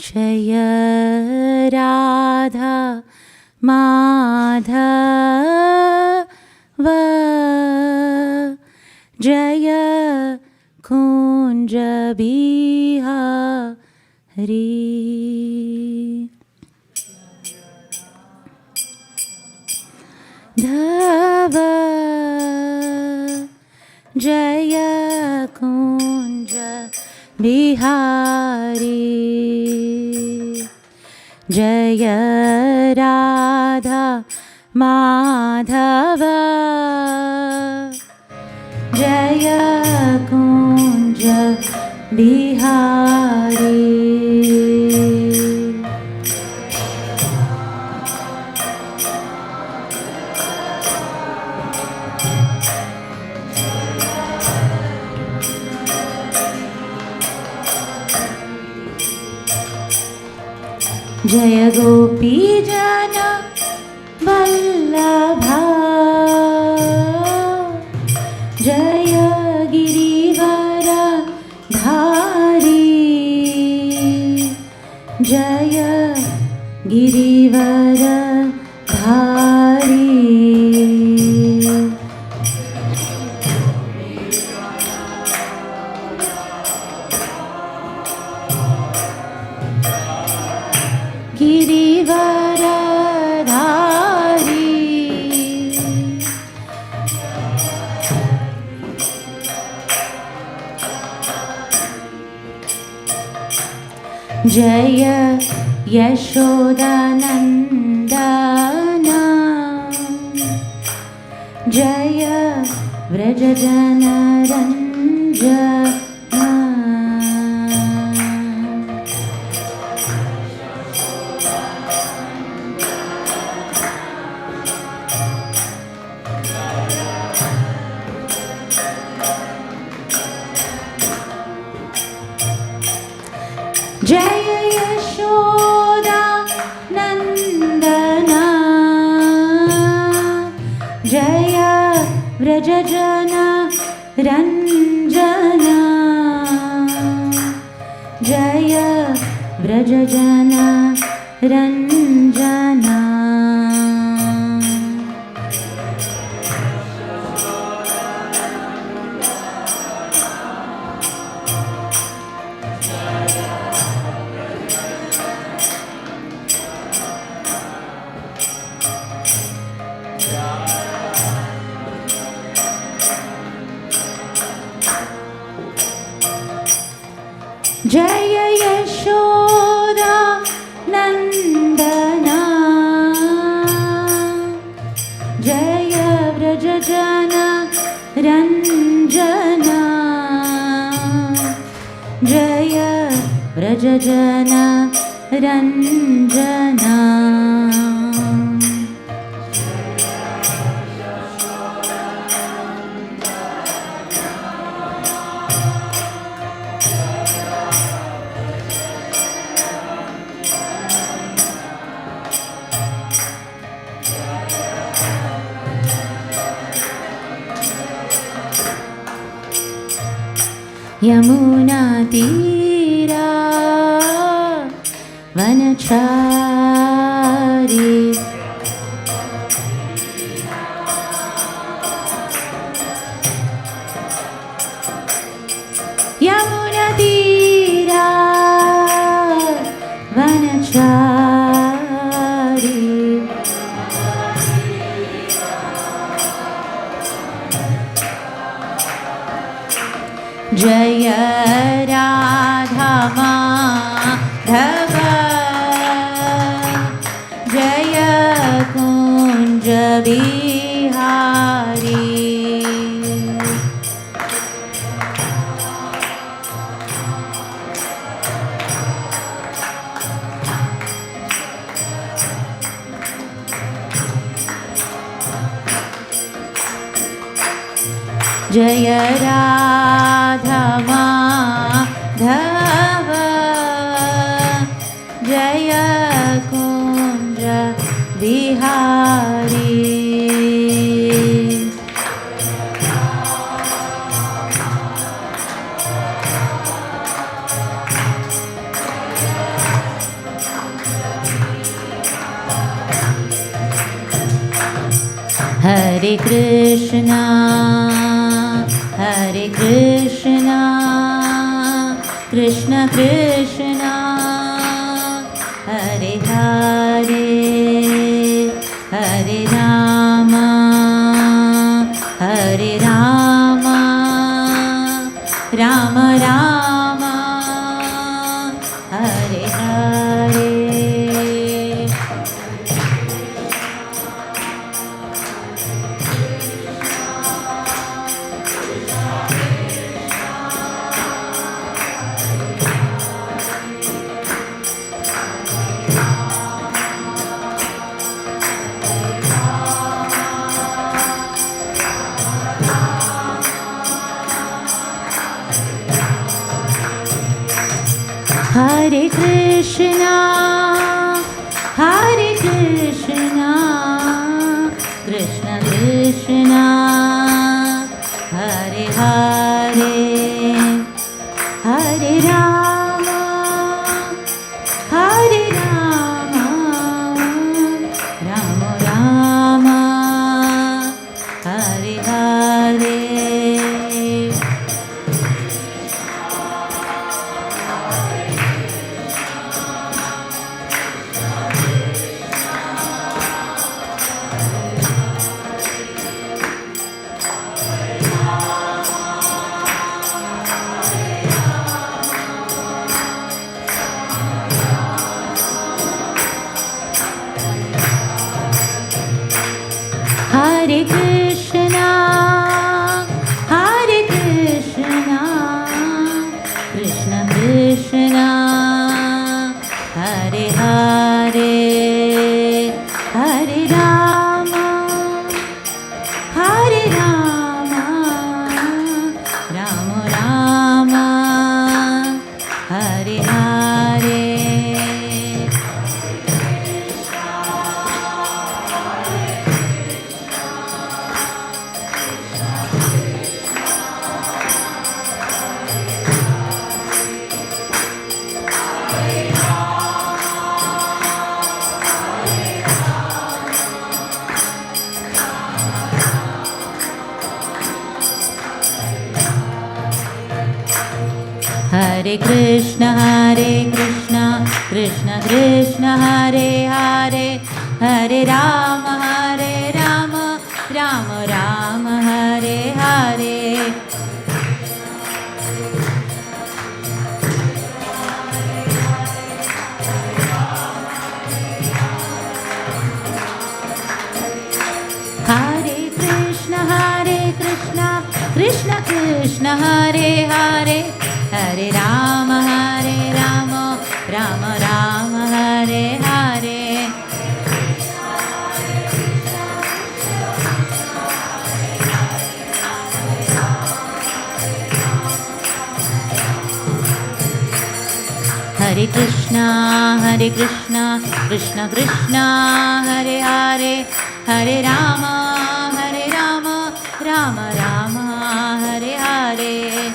जय राधा माधव जय कुंज बिहारी धव जय कुंज बिहारी जय राधा माधव जय कुंज बिहारी जय गोपी जन वल्लभा जय गिरिवर धारी जय गिरिवर धारी गिरिवर धारी जय यशोदानंदना जय व्रजजन रंजना जय यशोदा नंदना जय व्रजजन रंजना जय व्रजजन रंजना जय यशोदा नंदना जय व्रजजन रंजना जय व्रजजन रंजना यमुना तीरा वनचारी यमुना तीरा वनचारी जय राधा माधव जय कुंज बिहारी जय राधा माधव जय Kunj Bihari Hare Krishna, Hare Krishna, Krishna Krishna, Hare Hare, Hare Rama, Hare Rama, Rama Rama, Hare Hare. Hare Krishna, Hare Krishna, Krishna Krishna, Hare Hare, Hare Rama, Hare Rama, Rama Rama, Hare Hare. Hare Krishna, Hare Krishna, Krishna Krishna, Hare Hare, Hare Rama, Hare Rama, Rama Rama, Hare Hare. Hare Krishna, Krishna Krishna, Hare Hare, Hare Rama, Rama Rama, Hare Hare. Hare Krishna, Krishna Krishna, Hare Hare, Hare Rama, Rama Rama, Hare Hare. Hare Krishna, Krishna Krishna, Hare Hare, Hare Rama, Rama Rama, Hare Hare.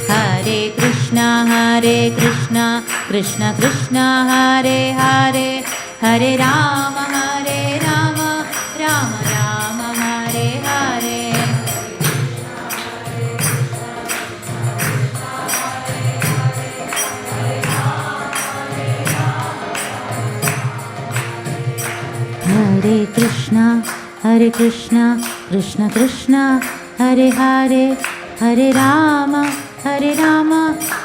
Hare Krishna, Krishna Krishna, Hare Hare, Hare Rama, Rama Rama, Hare Hare. Hare Krishna, Krishna Krishna, Hare Hare, Hare Rama,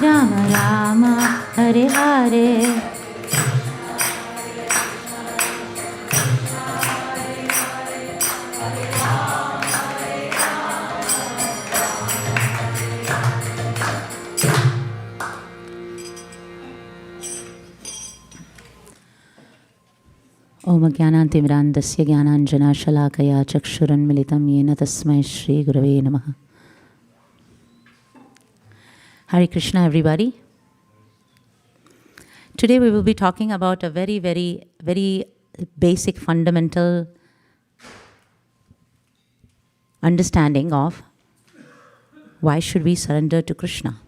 Rama Rama, Hare Hare. Om Jnanatimirandasya Jnananjana Shalakaya Chakshuranmilitam Yena Tasmai Shri Gurave Namaha. Hare Krishna, everybody. Today we will be talking about a very, very, very basic, fundamental understanding of why should we surrender to Krishna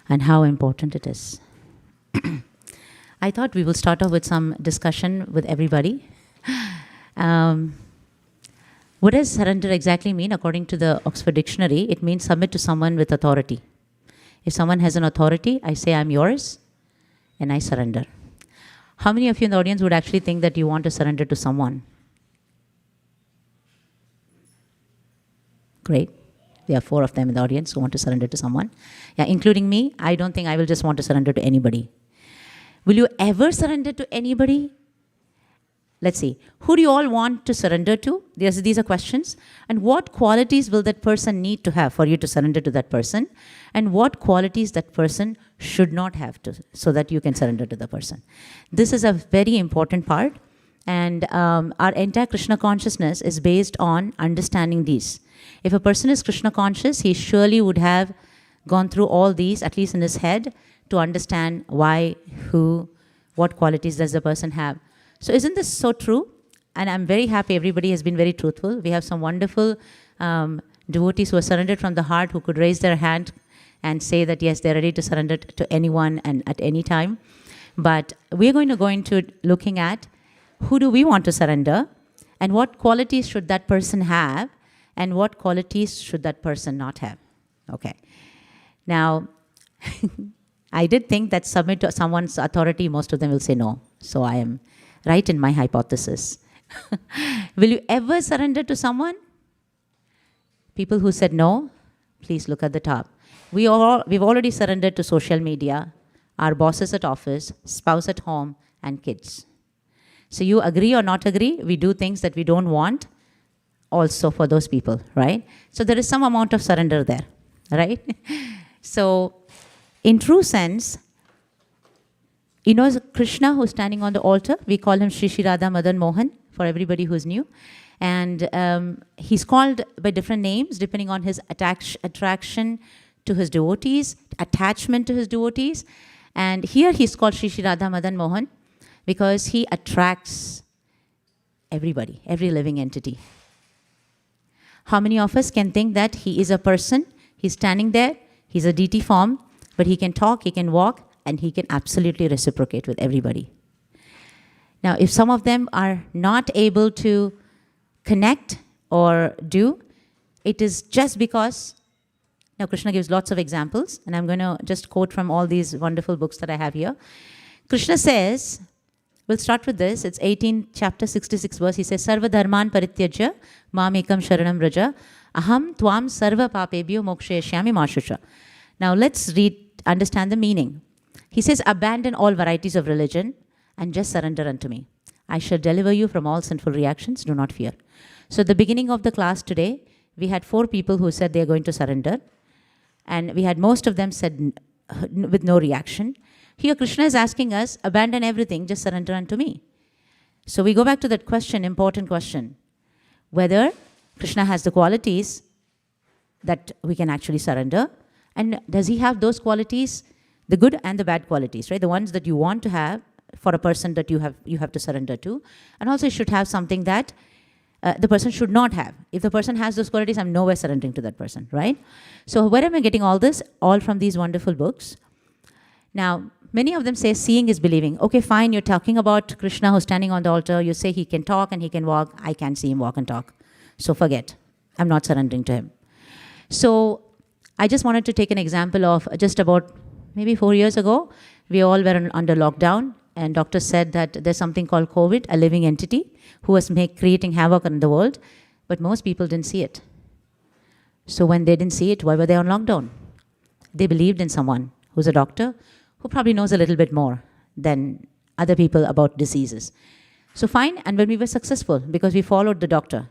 and how important it is. I thought we will start off with some discussion with everybody. What does surrender exactly mean? According to the Oxford Dictionary, it means submit to someone with authority. If someone has an authority, I say I'm yours and I surrender. How many of you in the audience would actually think that you want to surrender to someone? Great. There are 4 of them in the audience who want to surrender to someone. Yeah, including me. I don't think I will just want to surrender to anybody. Will you ever surrender to anybody? Let's see. Who do you all want to surrender to? These are questions. And what qualities will that person need to have for you to surrender to that person? And what qualities that person should not have to, so that you can surrender to the person? This is a very important part. And our entire Krishna consciousness is based on understanding these. If a person is Krishna conscious, he surely would have gone through all these, at least in his head, to understand why, who, what qualities does the person have. So isn't this so true? And I'm very happy everybody has been very truthful. We have some wonderful devotees who are surrendered from the heart, who could raise their hand and say that, yes, they're ready to surrender to anyone and at any time. But we're going to go into looking at who do we want to surrender and what qualities should that person have and what qualities should that person not have. Okay. Now, I did think that submit to someone's authority, most of them will say no. So I am right in my hypothesis. Will you ever surrender to someone? People who said no, please look at the top. We've already surrendered to social media, our bosses at office, spouse at home, and kids. So you agree or not agree, we do things that we don't want also for those people, right? So there is some amount of surrender there, right? So in true sense, you know Krishna who's standing on the altar, we call him Shri Shri Radha Madan Mohan, for everybody who's new. And he's called by different names depending on his attraction to his devotees, attachment to his devotees. And here he's called Shri Shri Radha Madan Mohan because he attracts everybody, every living entity. How many of us can think that he is a person, he's standing there, he's a deity form, but he can talk, he can walk, and he can absolutely reciprocate with everybody. Now, if some of them are not able to connect or do, it is just because, now Krishna gives lots of examples, and I'm going to just quote from all these wonderful books that I have here. Krishna says, we'll start with this, it's 18, chapter 66 verse, he says, Sarva dharman parityajya, mam ekam sharanam raja, aham tvam sarva papebhyo mokshayashyami mashusha. Now let's understand the meaning. He says, abandon all varieties of religion and just surrender unto me. I shall deliver you from all sinful reactions, do not fear. So at the beginning of the class today, we had 4 people who said they're going to surrender. And we had most of them said with no reaction. Here Krishna is asking us, abandon everything, just surrender unto me. So we go back to that question, important question, whether Krishna has the qualities that we can actually surrender. And does he have those qualities, the good and the bad qualities, right? The ones that you want to have for a person that you have to surrender to. And also you should have something that the person should not have. If the person has those qualities, I'm nowhere surrendering to that person, right? So where am I getting all this? All from these wonderful books. Now, many of them say seeing is believing. Okay, fine, you're talking about Krishna who's standing on the altar. You say he can talk and he can walk. I can't see him walk and talk. So forget. I'm not surrendering to him. So I just wanted to take an example of just about maybe 4 years ago. We all were under lockdown. And doctors said that there's something called COVID, a living entity, who was creating havoc in the world. But most people didn't see it. So when they didn't see it, why were they on lockdown? They believed in someone who's a doctor, who probably knows a little bit more than other people about diseases. So fine, and when we were successful, because we followed the doctor.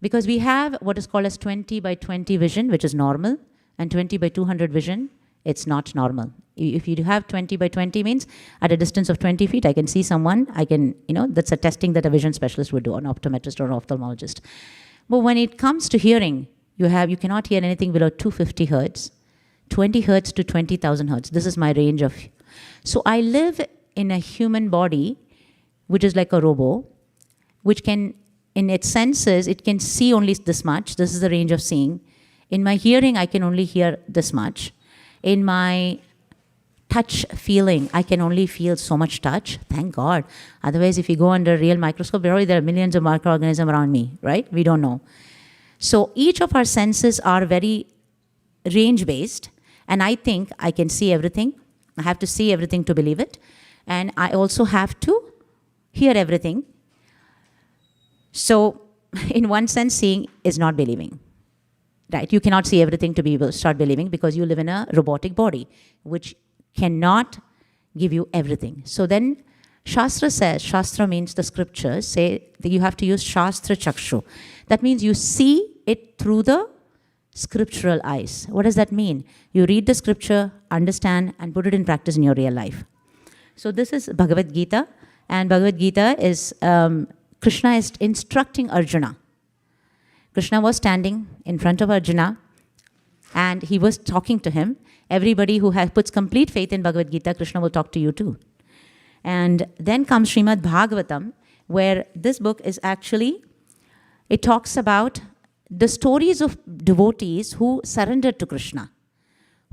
Because we have what is called as 20 by 20 vision, which is normal, and 20 by 200 vision, it's not normal. If you have 20 by 20 means at a distance of 20 feet, I can see someone, that's a testing that a vision specialist would do, an optometrist or an ophthalmologist. But when it comes to hearing, you cannot hear anything below 250 hertz, 20 hertz to 20,000 hertz. This is my range of. So I live in a human body, which is like a robo, which can, in its senses, it can see only this much. This is the range of seeing. In my hearing, I can only hear this much. In my touch feeling, I can only feel so much touch. Thank God. Otherwise, if you go under a real microscope, there are millions of microorganisms around me, right? We don't know. So each of our senses are very range-based, and I think I can see everything. I have to see everything to believe it. And I also have to hear everything. So in one sense, seeing is not believing. Right? You cannot see everything to start believing, because you live in a robotic body, which cannot give you everything. So then Shastra says, Shastra means the scriptures, say that you have to use Shastra Chakshu. That means you see it through the scriptural eyes. What does that mean? You read the scripture, understand, and put it in practice in your real life. So this is Bhagavad Gita, and Bhagavad Gita is, Krishna is instructing Arjuna. Krishna was standing in front of Arjuna, and he was talking to him. Everybody who puts complete faith in Bhagavad Gita, Krishna will talk to you too. And then comes Srimad Bhagavatam, where this book is actually, it talks about the stories of devotees who surrendered to Krishna,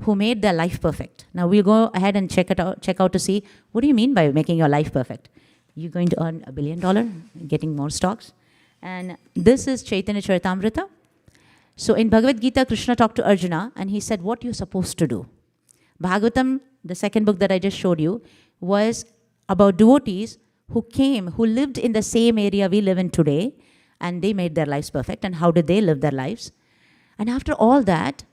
who made their life perfect. Now we'll go ahead and check out to see, what do you mean by making your life perfect? You're going to earn $1 billion, getting more stocks? And this is Chaitanya Charitamrita. So in Bhagavad Gita, Krishna talked to Arjuna, and he said what you're supposed to do. Bhagavatam, the second book that I just showed you, was about devotees who lived in the same area we live in today, and they made their lives perfect. And how did they live their lives? And after all that,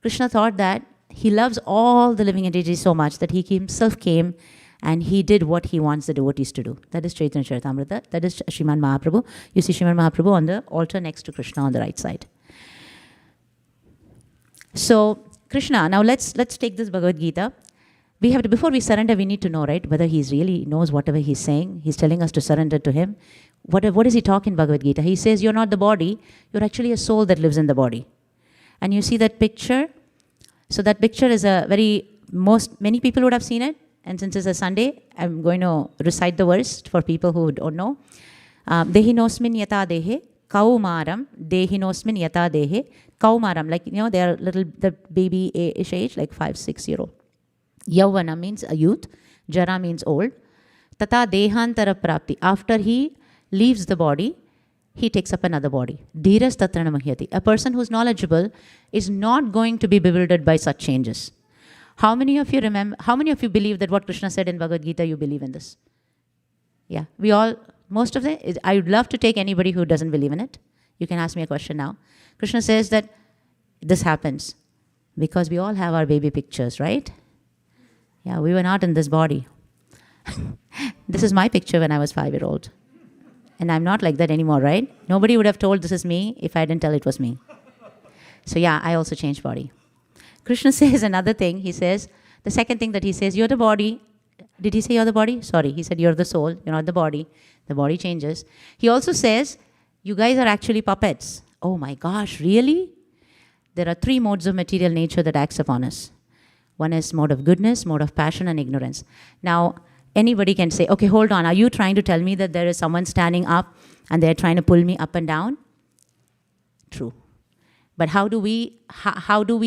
Krishna thought that he loves all the living entities so much that he himself came and he did what he wants the devotees to do. That is Chaitanya Charitamrita. That is Sriman Mahaprabhu. You see Sriman Mahaprabhu on the altar next to Krishna on the right side. So Krishna, now let's take this Bhagavad Gita. We have to, before we surrender, we need to know, right, whether he really knows whatever he's saying. He's telling us to surrender to him. What does he talk in Bhagavad Gita? He says, you're not the body, you're actually a soul that lives in the body. And you see that picture? So that picture is many people would have seen it. And since it's a Sunday, I'm going to recite the verse for people who don't know. Dehinosmin yata dehe, kaumaram, dehinosmin yata dehe, kaumaram. Like, they are the baby-ish age, like 5, 6 year old. Yauvana means a youth. Jara means old. Tata dehantara prapti. After he leaves the body, he takes up another body. Dhiras tatrana mahyati. A person who's knowledgeable is not going to be bewildered by such changes. How many of you believe that what Krishna said in Bhagavad Gita, you believe in this? Yeah, most of them, I would love to take anybody who doesn't believe in it. You can ask me a question now. Krishna says that this happens because we all have our baby pictures, right? Yeah, we were not in this body. This is my picture when I was 5-year-old. And I'm not like that anymore, right? Nobody would have told this is me if I didn't tell it was me. So yeah, I also changed body. Krishna says another thing. He says, the second thing that he says, you're the body. Did he say you're the body? Sorry, he said you're the soul, you're not the body. The body changes. He also says, you guys are actually puppets. Oh my gosh, really? There are 3 modes of material nature that acts upon us. One is mode of goodness, mode of passion, and ignorance. Now, anybody can say, okay, hold on. Are you trying to tell me that there is someone standing up and they're trying to pull me up and down? True. But how do we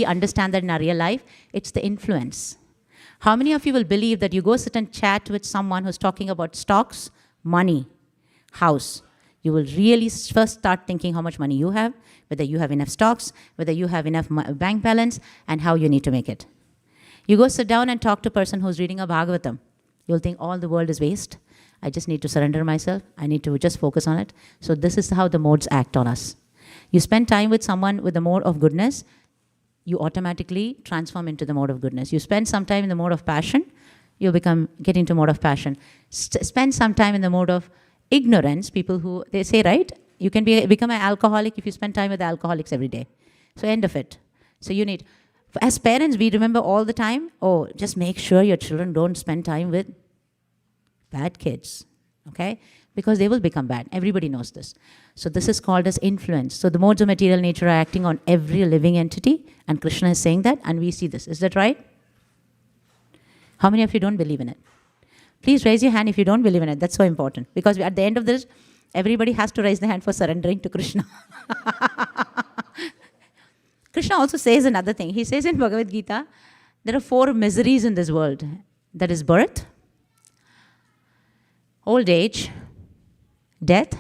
understand that in our real life? It's the influence. How many of you will believe that you go sit and chat with someone who's talking about stocks, money, house? You will really first start thinking how much money you have, whether you have enough stocks, whether you have enough bank balance, and how you need to make it. You go sit down and talk to a person who's reading a Bhagavatam. You'll think all the world is waste. I just need to surrender myself. I need to just focus on it. So this is how the modes act on us. You spend time with someone with the mode of goodness, you automatically transform into the mode of goodness. You spend some time in the mode of passion, you get into mode of passion. Spend some time in the mode of ignorance. People who, they say, right, you can become an alcoholic if you spend time with alcoholics every day. So end of it. So you need, as parents, we remember all the time, just make sure your children don't spend time with bad kids, okay? Because they will become bad. Everybody knows this. So this is called as influence. So the modes of material nature are acting on every living entity, and Krishna is saying that, and we see this. Is that right? How many of you don't believe in it? Please raise your hand if you don't believe in it. That's so important. Because at the end of this, everybody has to raise their hand for surrendering to Krishna. Krishna also says another thing. He says in Bhagavad Gita, there are 4 miseries in this world. That is birth, old age, death,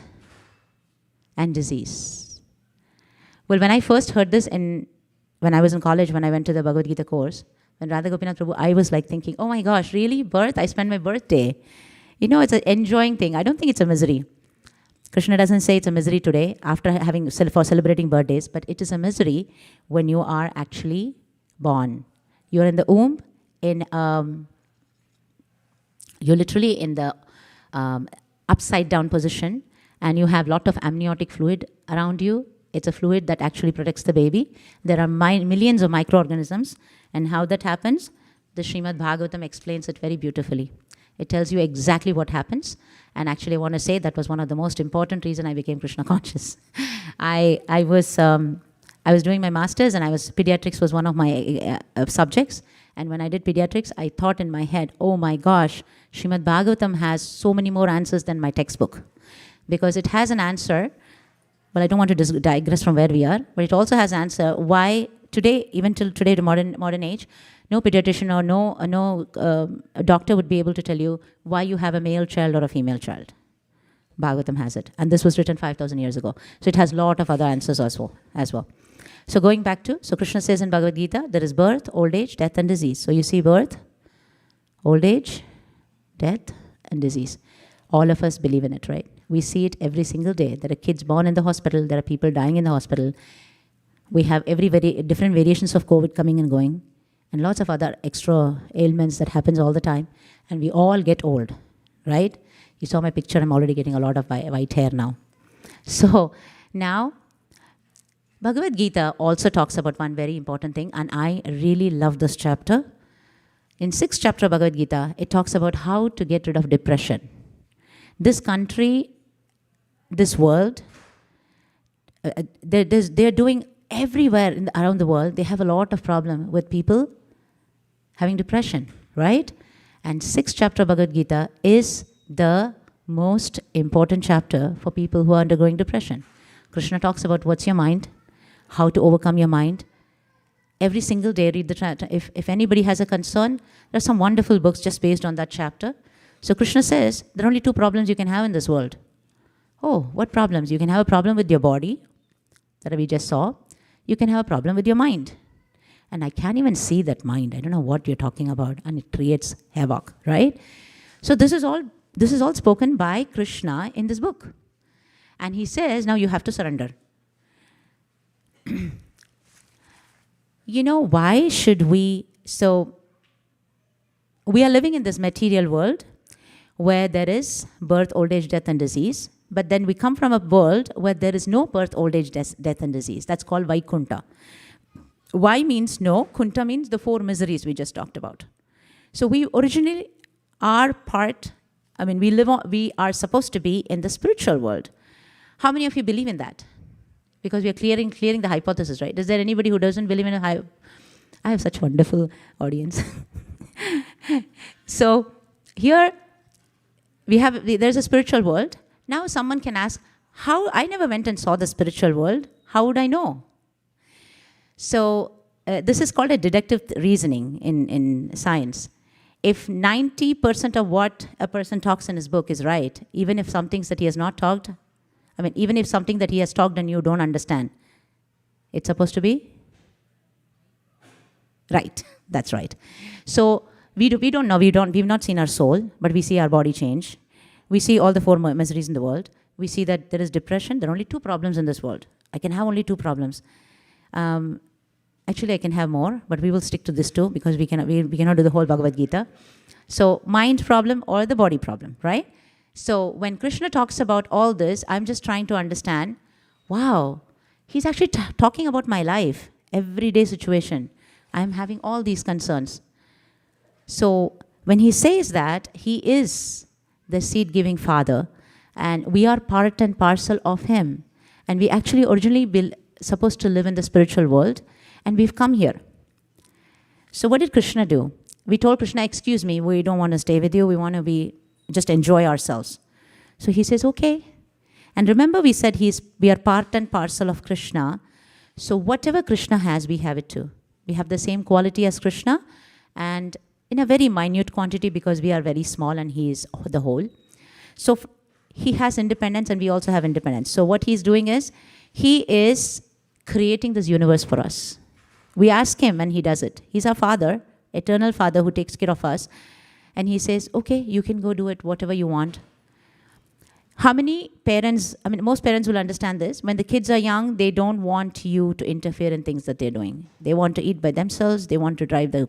and disease. Well, when I first heard this when I was in college, when I went to the Bhagavad Gita course, when Radha Gopinath Prabhu, I was like thinking, oh my gosh, really? Birth? I spend my birthday. It's an enjoying thing. I don't think it's a misery. Krishna doesn't say it's a misery today after for celebrating birthdays, but it is a misery when you are actually born. You're in the womb, you're literally in the upside down position, and you have a lot of amniotic fluid around you. It's a fluid that actually protects the baby. There are millions of microorganisms, and how that happens, the Srimad Bhagavatam explains it very beautifully. It tells you exactly what happens. And actually, I want to say that was one of the most important reasons I became Krishna conscious. I was doing my master's, and pediatrics was one of my subjects. And when I did pediatrics, I thought in my head, oh my gosh, Srimad Bhagavatam has so many more answers than my textbook. Because it has an answer. Well, I don't want to digress from where we are, but it also has an answer why today, even till today, the modern age, no pediatrician or no doctor would be able to tell you why you have a male child or a female child. Bhagavatam has it. And this was written 5,000 years ago. So it has a lot of other answers as well. So going back so Krishna says in Bhagavad Gita, there is birth, old age, death, and disease. So you see birth, old age, death, and disease. All of us believe in it, right? We see it every single day. There are kids born in the hospital. There are people dying in the hospital. We have different variations of COVID coming and going, and lots of other extra ailments that happens all the time. And we all get old, right? You saw my picture. I'm already getting a lot of white hair now. So now, Bhagavad Gita also talks about one very important thing, and I really love this chapter. In 6th chapter of Bhagavad Gita, it talks about how to get rid of depression. This country, this world, they're doing everywhere around the world. They have a lot of problem with people having depression, right? And 6th chapter of Bhagavad Gita is the most important chapter for people who are undergoing depression. Krishna talks about what's your mind, how to overcome your mind. Every single day, read the chapter. If anybody has a concern, there are some wonderful books just based on that chapter. So Krishna says, there are only 2 problems you can have in this world. Oh, what problems? You can have a problem with your body, that we just saw. You can have a problem with your mind. And I can't even see that mind. I don't know what you're talking about. And it creates havoc, right? So this is all spoken by Krishna in this book. And he says, now you have to surrender. Why should we? So we are living in this material world where there is birth, old age, death, and disease. But then we come from a world where there is no birth, old age, death, and disease. That's called Vaikunta. Y means no. Kunta means the 4 miseries we just talked about. So we originally are we are supposed to be in the spiritual world. How many of you believe in that? Because we are clearing the hypothesis, right? Is there anybody who doesn't believe in I have such wonderful audience. So here there's a spiritual world. Now someone can ask, how? I never went and saw the spiritual world. How would I know? So this is called a deductive reasoning in science. If 90% of what a person talks in his book is right, even if some things that he has not talked, even if something that he has talked and you don't understand, it's supposed to be right. That's right. So we don't know. We've not seen our soul, but we see our body change. We see all the 4 miseries in the world. We see that there is depression. There are only 2 problems in this world. I can have only 2 problems. Actually, I can have more, but we will stick to this 2 because we cannot do the whole Bhagavad Gita. So mind problem or the body problem, right? So when Krishna talks about all this, I'm just trying to understand, wow, he's actually talking about my life, everyday situation. I'm having all these concerns. So when he says that, he is the seed-giving Father, and we are part and parcel of him. And we actually originally supposed to live in the spiritual world, and we've come here. So what did Krishna do? We told Krishna, excuse me, we don't want to stay with you. We want to just enjoy ourselves. So he says, okay. And remember we said we are part and parcel of Krishna. So whatever Krishna has, we have it too. We have the same quality as Krishna, and in a very minute quantity because we are very small and he is the whole. So he has independence and we also have independence. So what he's doing is, he is creating this universe for us. We ask him and he does it. He's our Father, eternal Father who takes care of us. And he says, okay, you can go do it, whatever you want. How many parents, most parents will understand this. When the kids are young, they don't want you to interfere in things that they're doing. They want to eat by themselves. They want to drive the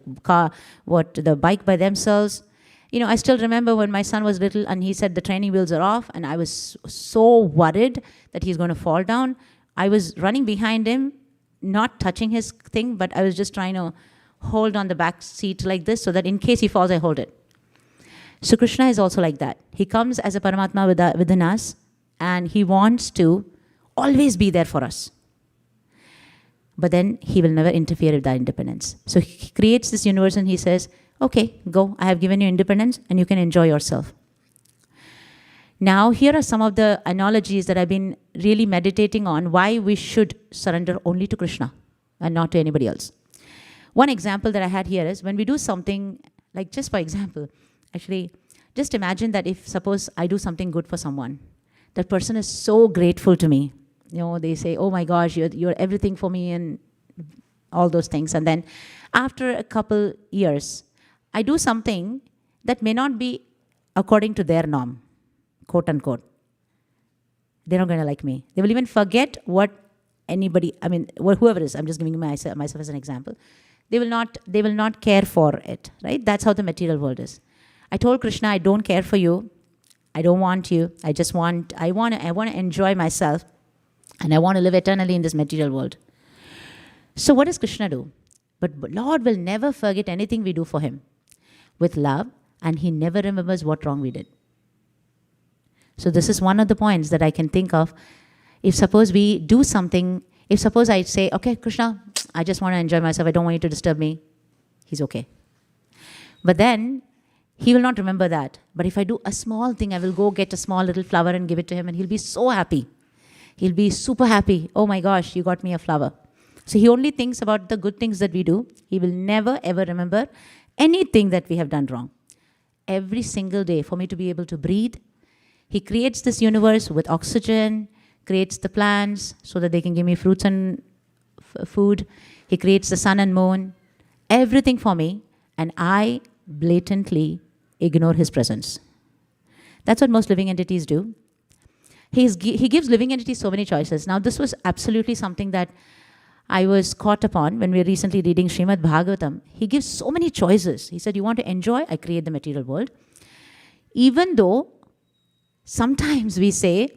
the bike by themselves. I still remember when my son was little and he said the training wheels are off, and I was so worried that he's going to fall down. I was running behind him, not touching his thing, but I was just trying to hold on the back seat like this so that in case he falls, I hold it. So Krishna is also like that. He comes as a Paramatma within us, and he wants to always be there for us. But then he will never interfere with our independence. So he creates this universe and he says, okay, go, I have given you independence and you can enjoy yourself. Now, here are some of the analogies that I've been really meditating on why we should surrender only to Krishna and not to anybody else. One example that I had here is when we do something, like just for example, actually, just imagine that if, suppose, I do something good for someone, that person is so grateful to me. They say, oh my gosh, you're everything for me and all those things. And then after a couple years, I do something that may not be according to their norm, quote unquote. They're not going to like me. They will even forget what anybody, whoever is, I'm just giving myself as an example. They will not care for it, right? That's how the material world is. I told Krishna, I don't care for you. I don't want you. I want to enjoy myself, and I want to live eternally in this material world. So what does Krishna do? But Lord will never forget anything we do for him with love, and he never remembers what wrong we did. So this is one of the points that I can think of. If suppose we do something, if suppose I say, okay, Krishna, I just want to enjoy myself. I don't want you to disturb me. He's okay. But then he will not remember that. But if I do a small thing, I will go get a small little flower and give it to him, and he'll be so happy. He'll be super happy. Oh my gosh, you got me a flower. So he only thinks about the good things that we do. He will never ever remember anything that we have done wrong. Every single day, for me to be able to breathe, he creates this universe with oxygen, creates the plants so that they can give me fruits and food. He creates the sun and moon, everything for me, and I blatantly ignore his presence. That's what most living entities do. He gives living entities so many choices. Now, this was absolutely something that I was caught upon when we were recently reading Srimad Bhagavatam. He gives so many choices. He said, you want to enjoy? I create the material world. Even though sometimes we say,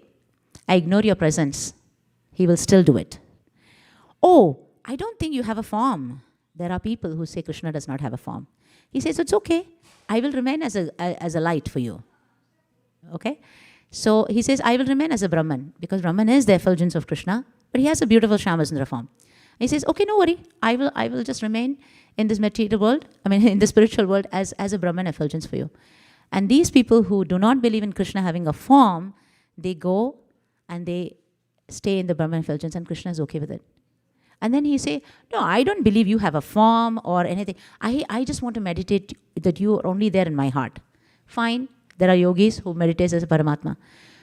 I ignore your presence, he will still do it. Oh, I don't think you have a form. There are people who say Krishna does not have a form. He says, it's okay. I will remain as a light for you. Okay? So he says, I will remain as a Brahman, because Brahman is the effulgence of Krishna, but he has a beautiful Shyamasundara form. And he says, okay, no worry. I will just remain in this material world, in the spiritual world as a Brahman effulgence for you. And these people who do not believe in Krishna having a form, they go and they stay in the Brahman effulgence, and Krishna is okay with it. And then he say, no, I don't believe you have a form or anything. I just want to meditate that you are only there in my heart. Fine. There are yogis who meditate as a Paramatma.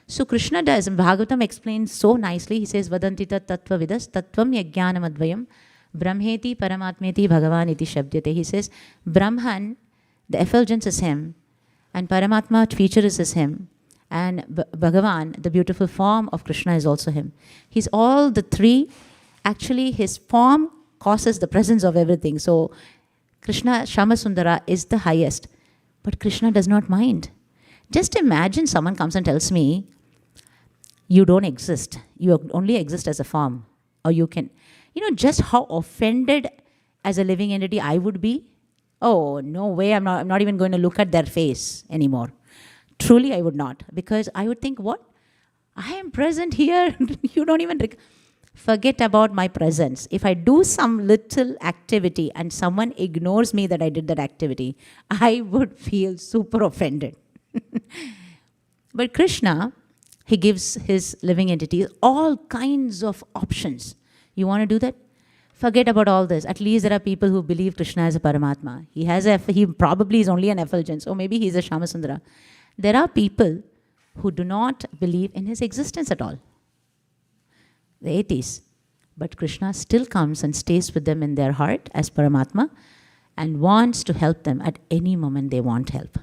So Krishna does, and Bhagavatam explains so nicely. He says, Vadanti tat tattva vidas tattvam yajnanam advayam brahmeti paramatmeti bhagavan iti shabdyate. He says, Brahman, the effulgence is him, and Paramatma feature is him, and Bhagavan, the beautiful form of Krishna, is also him. He's all the three. Actually, his form causes the presence of everything. So Krishna, Shyamasundara, is the highest. But Krishna does not mind. Just imagine someone comes and tells me, you don't exist. You only exist as a form. Or you can, just how offended as a living entity I would be. Oh, no way, I'm not even going to look at their face anymore. Truly, I would not. Because I would think, what? I am present here. You don't even... Forget about my presence. If I do some little activity and someone ignores me that I did that activity, I would feel super offended. But Krishna, he gives his living entities all kinds of options. You want to do that? Forget about all this. At least there are people who believe Krishna is a Paramatma. He probably is only an effulgence, or maybe he's a Shamasundara. There are people who do not believe in his existence at all. The atheists. But Krishna still comes and stays with them in their heart as Paramatma and wants to help them at any moment they want help.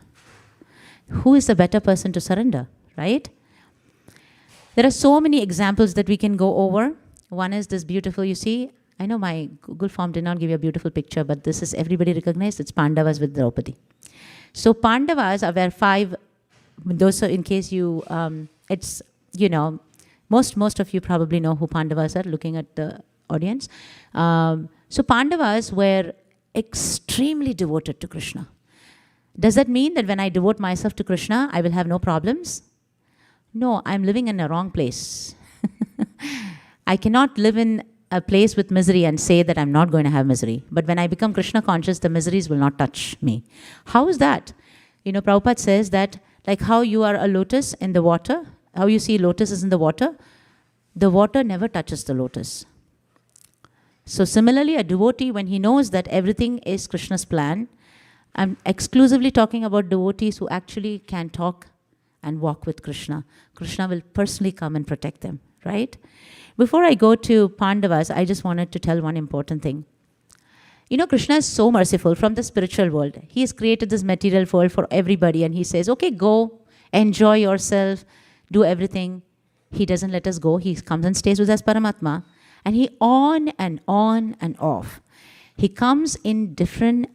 Who is the better person to surrender, right? There are so many examples that we can go over. One is this beautiful, you see, I know my Google form did not give you a beautiful picture, but this is everybody recognized. It's Pandavas with Draupadi. So Pandavas were 5, those are in case you, it's, you know, most of you probably know who Pandavas are, looking at the audience. So Pandavas were extremely devoted to Krishna. Does that mean that when I devote myself to Krishna, I will have no problems? No, I'm living in a wrong place. I cannot live in a place with misery and say that I'm not going to have misery. But when I become Krishna conscious, the miseries will not touch me. How is that? You know, Prabhupada says that, like how you are a lotus in the water, how you see lotus is in the water never touches the lotus. So similarly, a devotee, when he knows that everything is Krishna's plan, I'm exclusively talking about devotees who actually can talk and walk with Krishna. Krishna will personally come and protect them, right? Before I go to Pandavas, I just wanted to tell one important thing. You know, Krishna is so merciful from the spiritual world. He has created this material world for everybody, and he says, okay, go, enjoy yourself, do everything. He doesn't let us go. He comes and stays with us, Paramatma. And he on and off. He comes in different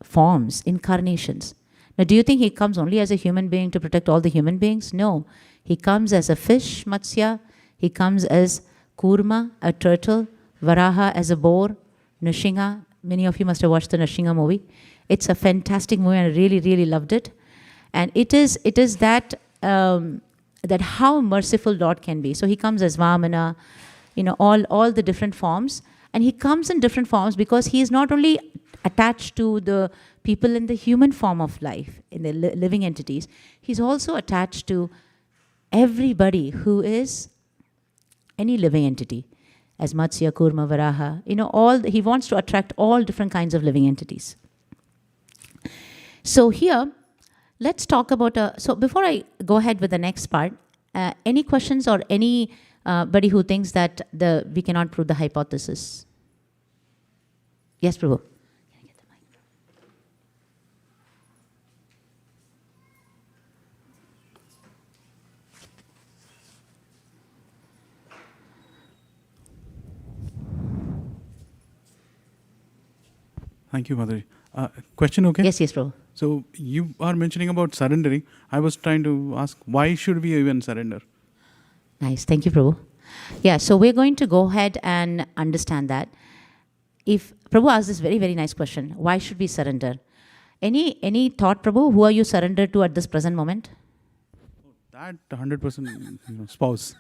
forms, incarnations. Now, do you think he comes only as a human being to protect all the human beings? No. He comes as a fish, Matsya. He comes as Kurma, a turtle. Varaha as a boar. Nrsimha. Many of you must have watched the Nrsimha movie. It's a fantastic movie, and I really, really loved it. And it is that that how merciful Lord can be. So he comes as Vamana, you know, all the different forms. And he comes in different forms because he is not only attached to the people in the human form of life, in the living entities, he's also attached to everybody who is any living entity, as Matsya, Kurma, Varaha, you know, he wants to attract all different kinds of living entities. So here, let's talk about, so before I go ahead with the next part, any questions or anybody who thinks that we cannot prove the hypothesis? Yes, Prabhu. Can I get the mic? Thank you, Madhuri. Question, okay? Yes, Prabhu. So you are mentioning about surrendering. I was trying to ask, why should we even surrender? Nice. Thank you, Prabhu. Yeah, so we're going to go ahead and understand that. If Prabhu asked this very, very nice question, why should we surrender? Any thought, Prabhu? Who are you surrendered to at this present moment? That 100% spouse.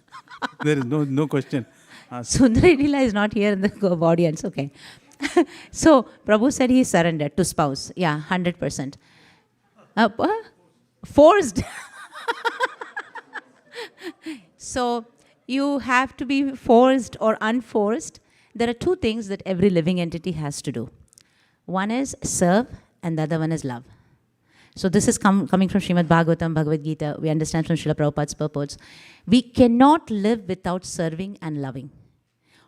There is no question. Sundari Leela is not here in the audience. Okay. So Prabhu said he surrendered to spouse. Yeah, 100%. Forced. So you have to be forced or unforced. There are two things that every living entity has to do. One is serve, and the other one is love. So this is coming from Srimad Bhagavatam, Bhagavad Gita. We understand from Srila Prabhupada's purports. We cannot live without serving and loving.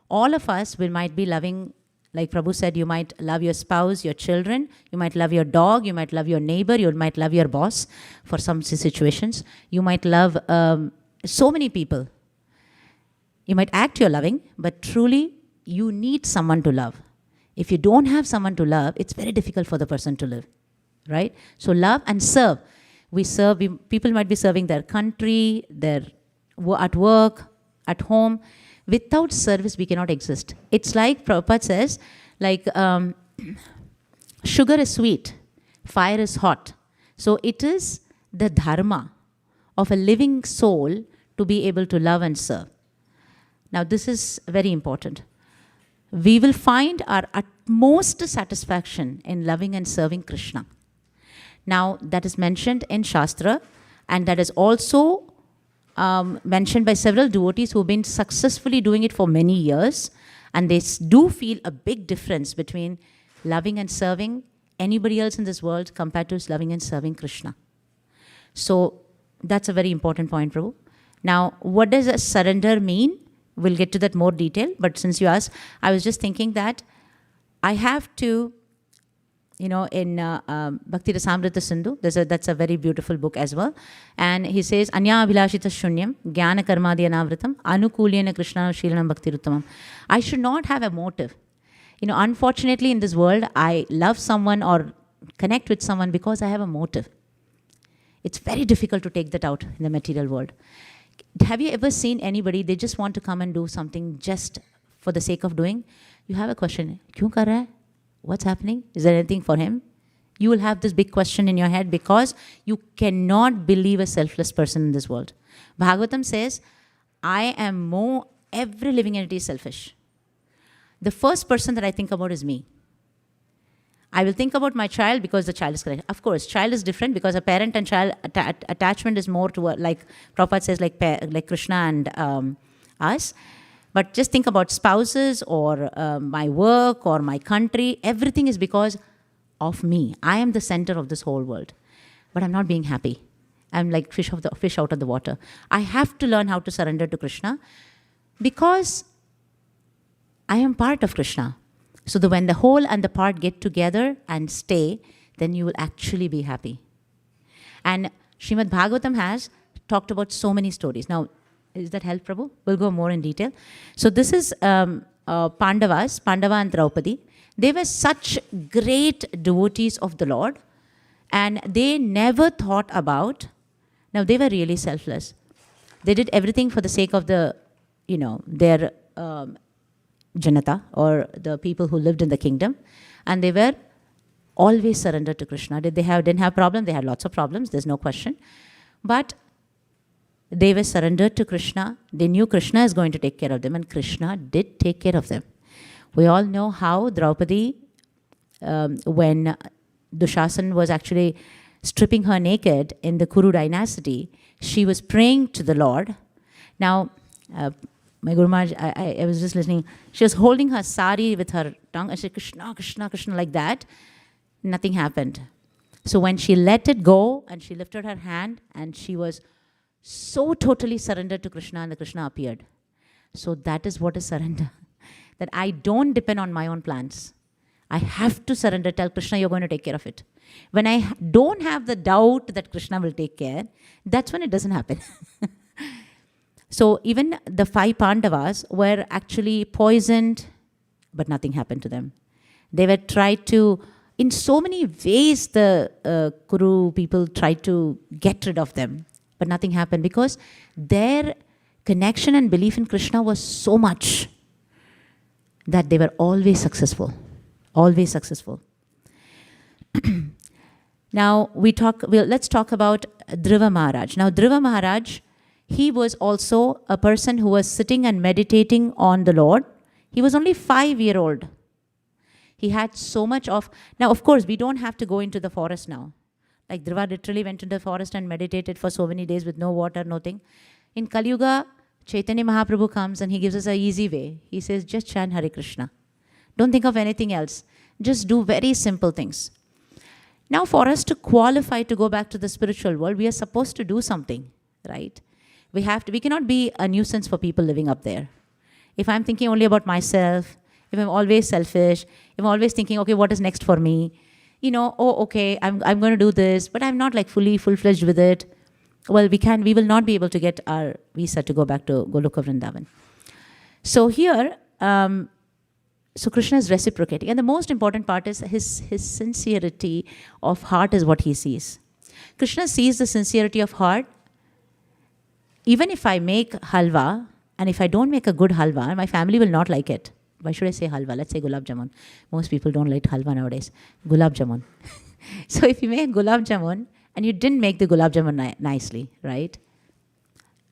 All of us, we might be loving, like Prabhu said, you might love your spouse, your children, you might love your dog, you might love your neighbor, you might love your boss for some situations. You might love so many people. You might act you're loving, but truly you need someone to love. If you don't have someone to love, it's very difficult for the person to live, right? So love and serve. People might be serving their country, at work, at home. Without service, we cannot exist. It's like Prabhupada says, like sugar is sweet, fire is hot. So it is the dharma of a living soul to be able to love and serve. Now, this is very important. We will find our utmost satisfaction in loving and serving Krishna. Now, that is mentioned in Shastra, and that is also mentioned by several devotees who have been successfully doing it for many years, And they do feel a big difference between loving and serving anybody else in this world compared to loving and serving Krishna. So that's a very important point, Prabhu. Now, what does a surrender mean? We'll get to that more detail. But since you asked, I was just thinking that I have to, in Bhakti Rasamrita Sindhu, that's a very beautiful book as well. And he says, Anya Abhilashita Shunyam, Jnana Karmadi Anavritam, Anukulyena Krishna Shilanam Bhakti Ruttamam. I should not have a motive. Unfortunately in this world, I love someone or connect with someone because I have a motive. It's very difficult to take that out in the material world. Have you ever seen anybody, they just want to come and do something just for the sake of doing? You have a question, kyun kar raha hai? What's happening? Is there anything for him? You will have this big question in your head because you cannot believe a selfless person in this world. Bhagavatam says, every living entity is selfish. The first person that I think about is me. I will think about my child because the child is correct. Of course, child is different because a parent and child attachment is more to, like Prabhupada says, like Krishna and us. But just think about spouses or my work or my country. Everything is because of me. I am the center of this whole world. But I'm not being happy. I'm like fish out of the water. I have to learn how to surrender to Krishna because I am part of Krishna. So that when the whole and the part get together and stay, then you will actually be happy. And Srimad Bhagavatam has talked about so many stories. Now, is that help, Prabhu? We'll go more in detail. So this is Pandava and Draupadi. They were such great devotees of the Lord, and they never thought about, now they were really selfless. They did everything for the sake of their Janata, or the people who lived in the kingdom, and they were always surrendered to Krishna. Didn't have problems? They had lots of problems, there's no question. But they were surrendered to Krishna. They knew Krishna is going to take care of them, and Krishna did take care of them. We all know how Draupadi, when Dushasan was actually stripping her naked in the Kuru dynasty, she was praying to the Lord. Now, my Guru Maharaj, I was just listening. She was holding her sari with her tongue and she said, Krishna, Krishna, Krishna, like that. Nothing happened. So when she let it go and she lifted her hand and she was so totally surrendered to Krishna, and the Krishna appeared. So that is what is surrender. That I don't depend on my own plans. I have to surrender, tell Krishna, you're going to take care of it. When I don't have the doubt that Krishna will take care, that's when it doesn't happen. So even the 5 Pandavas were actually poisoned, but nothing happened to them. They were tried to, in so many ways, the Kuru people tried to get rid of them, but nothing happened because their connection and belief in Krishna was so much that they were always successful. Always successful. Now let's talk about Dhruva Maharaj. Now Dhruva Maharaj, he was also a person who was sitting and meditating on the Lord. He was only 5-year-old. He had so much of, now of course we don't have to go into the forest now. Like Dhruva literally went into the forest and meditated for so many days with no water, nothing. In Kali Yuga, Chaitanya Mahaprabhu comes and he gives us an easy way. He says, just chant Hare Krishna. Don't think of anything else. Just do very simple things. Now for us to qualify to go back to the spiritual world, we are supposed to do something, right? We cannot be a nuisance for people living up there. If I'm thinking only about myself, if I'm always selfish, if I'm always thinking, okay, what is next for me? Okay, I'm going to do this, but I'm not like full-fledged with it. Well, we will not be able to get our visa to go back to Goloka Vrindavan. So here, so Krishna is reciprocating. And the most important part is his sincerity of heart is what he sees. Krishna sees the sincerity of heart. Even if I make halwa, and if I don't make a good halwa, my family will not like it. Why should I say halwa? Let's say gulab jamun. Most people don't like halwa nowadays. Gulab jamun. So if you make gulab jamun, and you didn't make the gulab jamun nicely, right?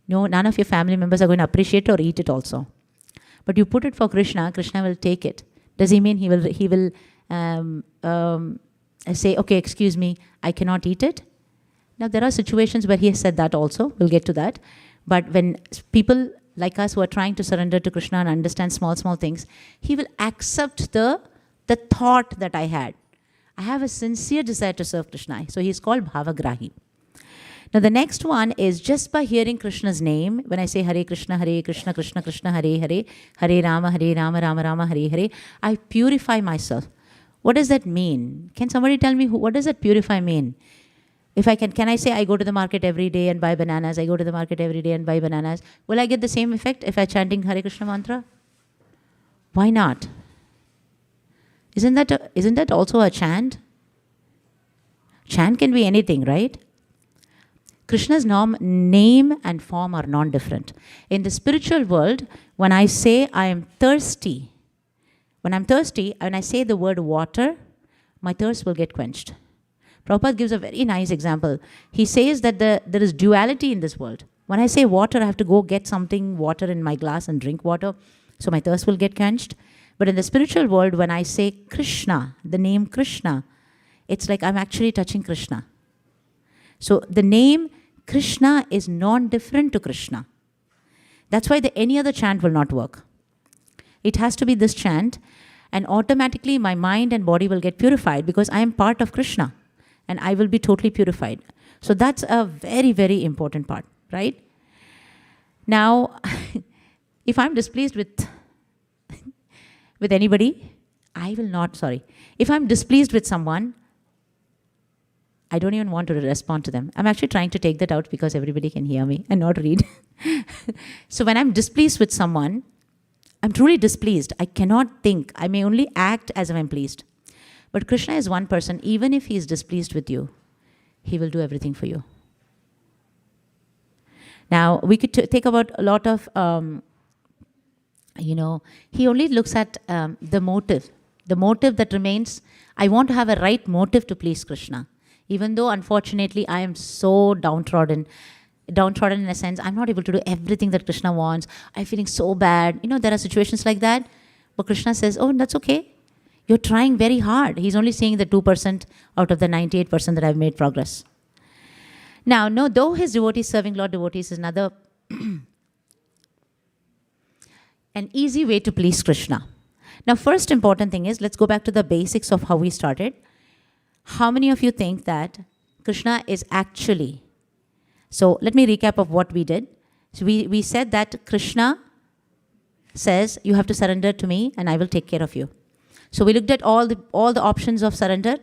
No, none of your family members are going to appreciate it or eat it also. But you put it for Krishna, Krishna will take it. Does he mean he will say, okay, excuse me, I cannot eat it? Now, there are situations where he has said that also. We'll get to that. But when people like us who are trying to surrender to Krishna and understand small, small things, he will accept the thought that I had. I have a sincere desire to serve Krishna. So he's called Bhavagrahi. Now the next one is just by hearing Krishna's name, when I say Hare Krishna, Krishna Krishna, Hare Hare, Hare Rama, Rama Rama, Hare Hare, I purify myself. What does that mean? Can somebody tell me what does that purify mean? If I can I say I go to the market every day and buy bananas? I go to the market every day and buy bananas. Will I get the same effect if I chanting Hare Krishna mantra? Why not? Isn't that also a chant? Chant can be anything, right? Krishna's name and form are non-different. In the spiritual world, when I say I am thirsty, when I say the word water, my thirst will get quenched. Prabhupada gives a very nice example. He says that there is duality in this world. When I say water, I have to go get something, water in my glass and drink water, so my thirst will get quenched. But in the spiritual world, when I say Krishna, the name Krishna, it's like I'm actually touching Krishna. So the name Krishna is non-different to Krishna. That's why any other chant will not work. It has to be this chant, and automatically my mind and body will get purified because I am part of Krishna and I will be totally purified. So that's a very, very important part, right? Now, if I'm displeased with anybody, if I'm displeased with someone, I don't even want to respond to them. I'm actually trying to take that out because everybody can hear me and not read. So when I'm displeased with someone, I'm truly displeased. I cannot think. I may only act as if I'm pleased. But Krishna is one person. Even if he is displeased with you, he will do everything for you. Now, we could take about a lot of, he only looks at the motive. The motive that remains, I want to have a right motive to please Krishna. Even though, unfortunately, I am so downtrodden in a sense, I'm not able to do everything that Krishna wants. I'm feeling so bad. There are situations like that. But Krishna says, oh, that's okay. You're trying very hard. He's only seeing the 2% out of the 98% that I've made progress. Now, no, though his devotees, serving Lord devotees is another, an easy way to please Krishna. Now, first important thing is, let's go back to the basics of how we started. How many of you think that Krishna is actually... So let me recap of what we did. So we said that Krishna says, you have to surrender to me and I will take care of you. So we looked at all the options of surrender.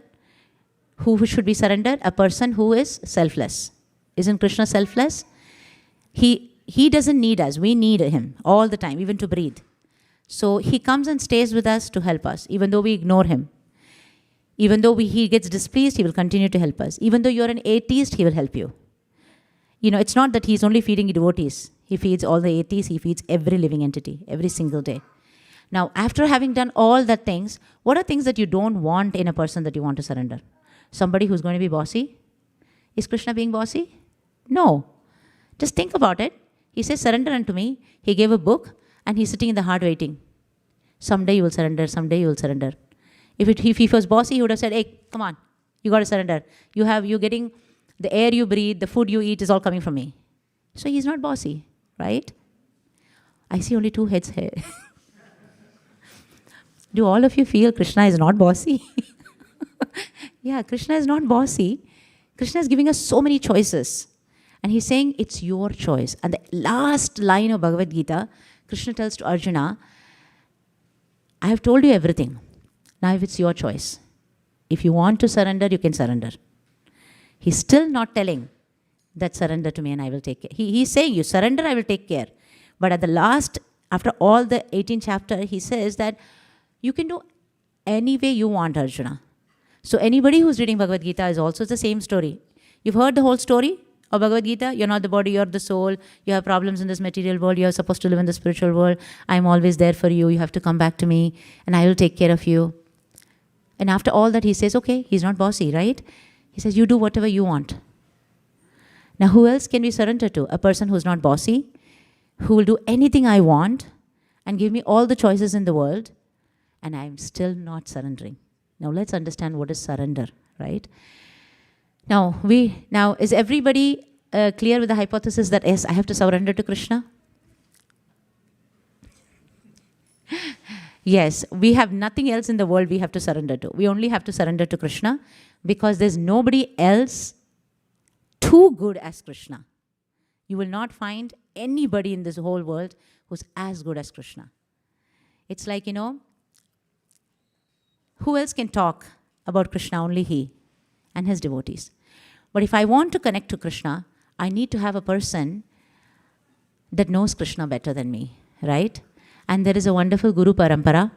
Who should be surrendered? A person who is selfless. Isn't Krishna selfless? He doesn't need us. We need him all the time, even to breathe. So he comes and stays with us to help us, even though we ignore him. Even though he gets displeased, he will continue to help us. Even though you're an atheist, he will help you. It's not that he's only feeding devotees. He feeds all the atheists. He feeds every living entity, every single day. Now, after having done all that things, what are things that you don't want in a person that you want to surrender? Somebody who's going to be bossy? Is Krishna being bossy? No. Just think about it. He says, surrender unto me. He gave a book and he's sitting in the heart waiting. Someday you will surrender. Someday you will surrender. If he was bossy, he would have said, hey, come on. You got to surrender. You're getting... The air you breathe, the food you eat is all coming from me. So he's not bossy, right? I see only 2 heads here. Do all of you feel Krishna is not bossy? Yeah, Krishna is not bossy. Krishna is giving us so many choices. And he's saying, it's your choice. And the last line of Bhagavad Gita, Krishna tells to Arjuna, I have told you everything. Now if it's your choice. If you want to surrender, you can surrender. He's still not telling that surrender to me and I will take care. He's saying you surrender, I will take care. But at the last, after all the 18th chapter, he says that you can do any way you want, Arjuna. So anybody who's reading Bhagavad Gita is also the same story. You've heard the whole story of Bhagavad Gita. You're not the body, you're the soul. You have problems in this material world. You're supposed to live in the spiritual world. I'm always there for you. You have to come back to me and I will take care of you. And after all that, he says, okay, he's not bossy, right? He says, you do whatever you want. Now, who else can we surrender to? A person who's not bossy, who will do anything I want and give me all the choices in the world, and I'm still not surrendering. Now, let's understand what is surrender, right? Now, is everybody clear with the hypothesis that, yes, I have to surrender to Krishna? Yes, we have nothing else in the world we have to surrender to. We only have to surrender to Krishna because there's nobody else too good as Krishna. You will not find anybody in this whole world who's as good as Krishna. It's like, who else can talk about Krishna? Only he and his devotees. But if I want to connect to Krishna, I need to have a person that knows Krishna better than me, right? And there is a wonderful Guru Parampara.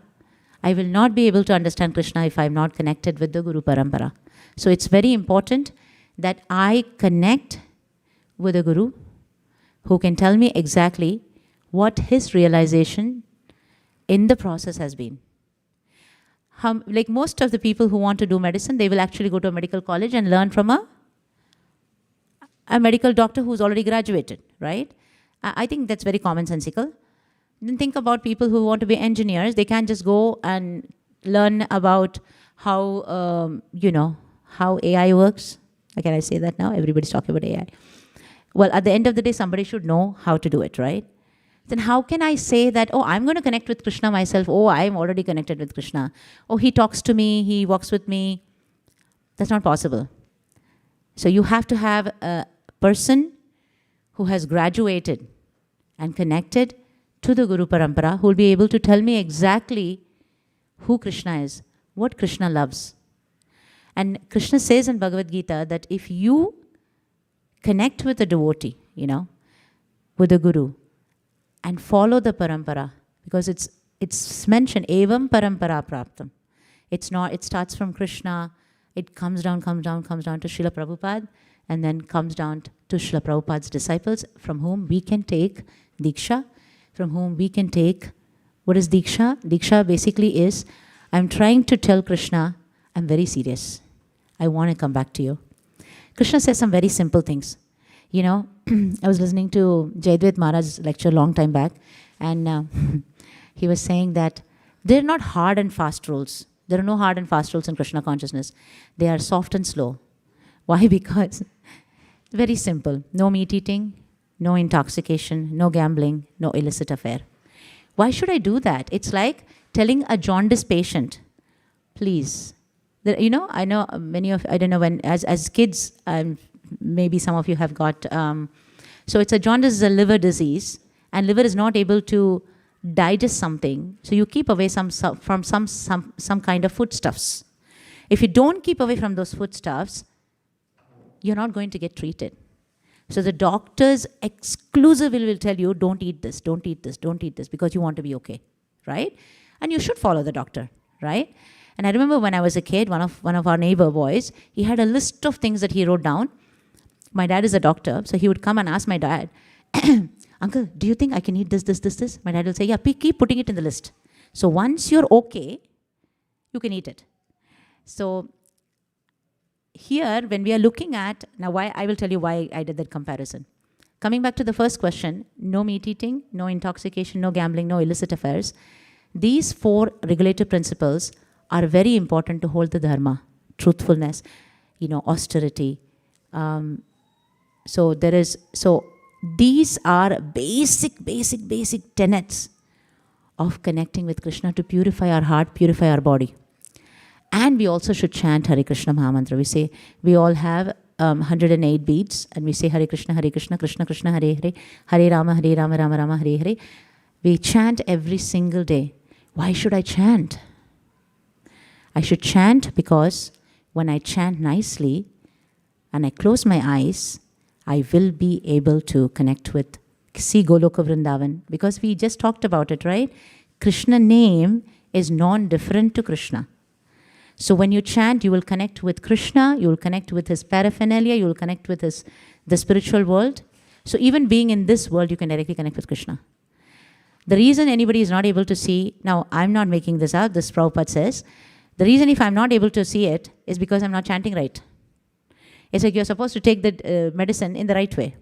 I will not be able to understand Krishna if I'm not connected with the Guru Parampara. So it's very important that I connect with a Guru who can tell me exactly what his realization in the process has been. Like most of the people who want to do medicine, they will actually go to a medical college and learn from a medical doctor who's already graduated, right? I think that's very commonsensical. Then think about people who want to be engineers. They can't just go and learn about how, how AI works. Can I say that now? Everybody's talking about AI. Well, at the end of the day, somebody should know how to do it, right? Then how can I say that, oh, I'm going to connect with Krishna myself. Oh, I'm already connected with Krishna. Oh, he talks to me. He walks with me. That's not possible. So you have to have a person who has graduated and connected to the Guru Parampara, who will be able to tell me exactly who Krishna is, what Krishna loves. And Krishna says in Bhagavad Gita that if you connect with a devotee, with a Guru, and follow the Parampara, because it's mentioned, Evam Parampara Praptam. It's not, it starts from Krishna, it comes down to Srila Prabhupada, and then comes down to Srila Prabhupada's disciples, from whom we can take Diksha, from whom we can take, what is Diksha? Diksha basically is, I'm trying to tell Krishna, I'm very serious. I want to come back to you. Krishna says some very simple things. I was listening to Jayadvaita Maharaj's lecture a long time back, and he was saying that they're not hard and fast rules. There are no hard and fast rules in Krishna consciousness. They are soft and slow. Why? Because very simple. No meat eating, no intoxication, no gambling, no illicit affair. Why should I do that? It's like telling a jaundice patient, please. I know many of, I don't know when, as kids, maybe some of you have got, so it's jaundice is a liver disease, and liver is not able to digest something, so you keep away from some kind of foodstuffs. If you don't keep away from those foodstuffs, you're not going to get treated. So the doctors exclusively will tell you, don't eat this, don't eat this, don't eat this, because you want to be okay, right? And you should follow the doctor, right? And I remember when I was a kid, one of our neighbor boys, he had a list of things that he wrote down. My dad is a doctor, so he would come and ask my dad, Uncle, do you think I can eat this, this, this, this? My dad will say, yeah, keep putting it in the list. So once you're okay, you can eat it. So here, when we are looking at, now why I will tell you why I did that comparison. Coming back to the first question, no meat eating, no intoxication, no gambling, no illicit affairs. These 4 regulative principles are very important to hold the dharma, truthfulness, austerity. So these are basic tenets of connecting with Krishna to purify our heart, purify our body. And we also should chant Hare Krishna Mahamantra. We say, we all have 108 beads, and we say Hare Krishna, Krishna Krishna, Hare Hare, Hare Rama, Rama Rama, Hare Hare. We chant every single day. Why should I chant? I should chant because when I chant nicely and I close my eyes, I will be able to connect with Goloka Vrindavan, because we just talked about it, right? Krishna name is non-different to Krishna. So when you chant, you will connect with Krishna, you will connect with his paraphernalia, you will connect with the spiritual world. So even being in this world, you can directly connect with Krishna. The reason anybody is not able to see, now I'm not making this up, this Prabhupada says, the reason if I'm not able to see it is because I'm not chanting right. It's like you're supposed to take the medicine in the right way.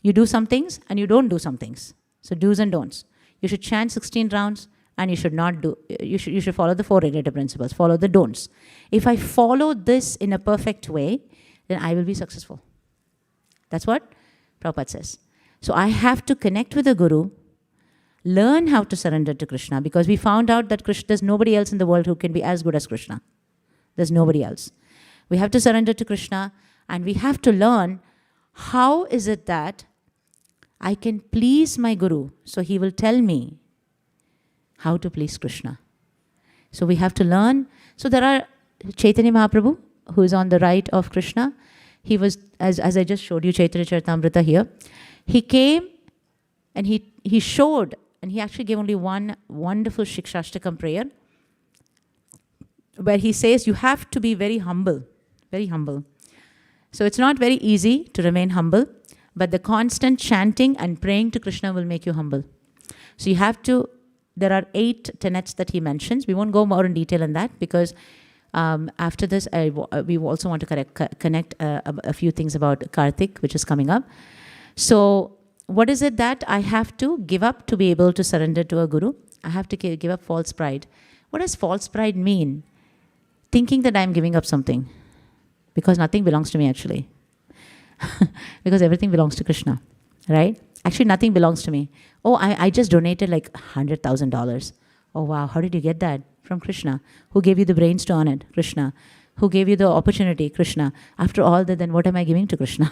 You do some things and you don't do some things. So do's and don'ts. You should chant 16 rounds and you should not do, you should follow the 4 regulative principles, follow the don'ts. If I follow this in a perfect way, then I will be successful. That's what Prabhupada says. So I have to connect with the Guru. Learn how to surrender to Krishna, because we found out that there's nobody else in the world who can be as good as Krishna. There's nobody else. We have to surrender to Krishna, and we have to learn how is it that I can please my Guru, so he will tell me how to please Krishna. So we have to learn. So there are Chaitanya Mahaprabhu, who is on the right of Krishna. He was, as I just showed you, Chaitanya Charitamrita here. He came and he showed, and he actually gave only one wonderful Shikshashtakam prayer, where he says you have to be very humble, very humble. So it's not very easy to remain humble, but the constant chanting and praying to Krishna will make you humble. So you have to, there are 8 tenets that he mentions. We won't go more in detail on that, because after this, we also want to connect a few things about Karthik, which is coming up. So what is it that I have to give up to be able to surrender to a Guru? I have to give up false pride. What does false pride mean? Thinking that I'm giving up something, because nothing belongs to me actually. Because everything belongs to Krishna, right? Actually, nothing belongs to me. Oh, I just donated like $100,000. Oh, wow. How did you get that? From Krishna. Who gave you the brains to earn it? Krishna. Who gave you the opportunity? Krishna. After all that, then what am I giving to Krishna?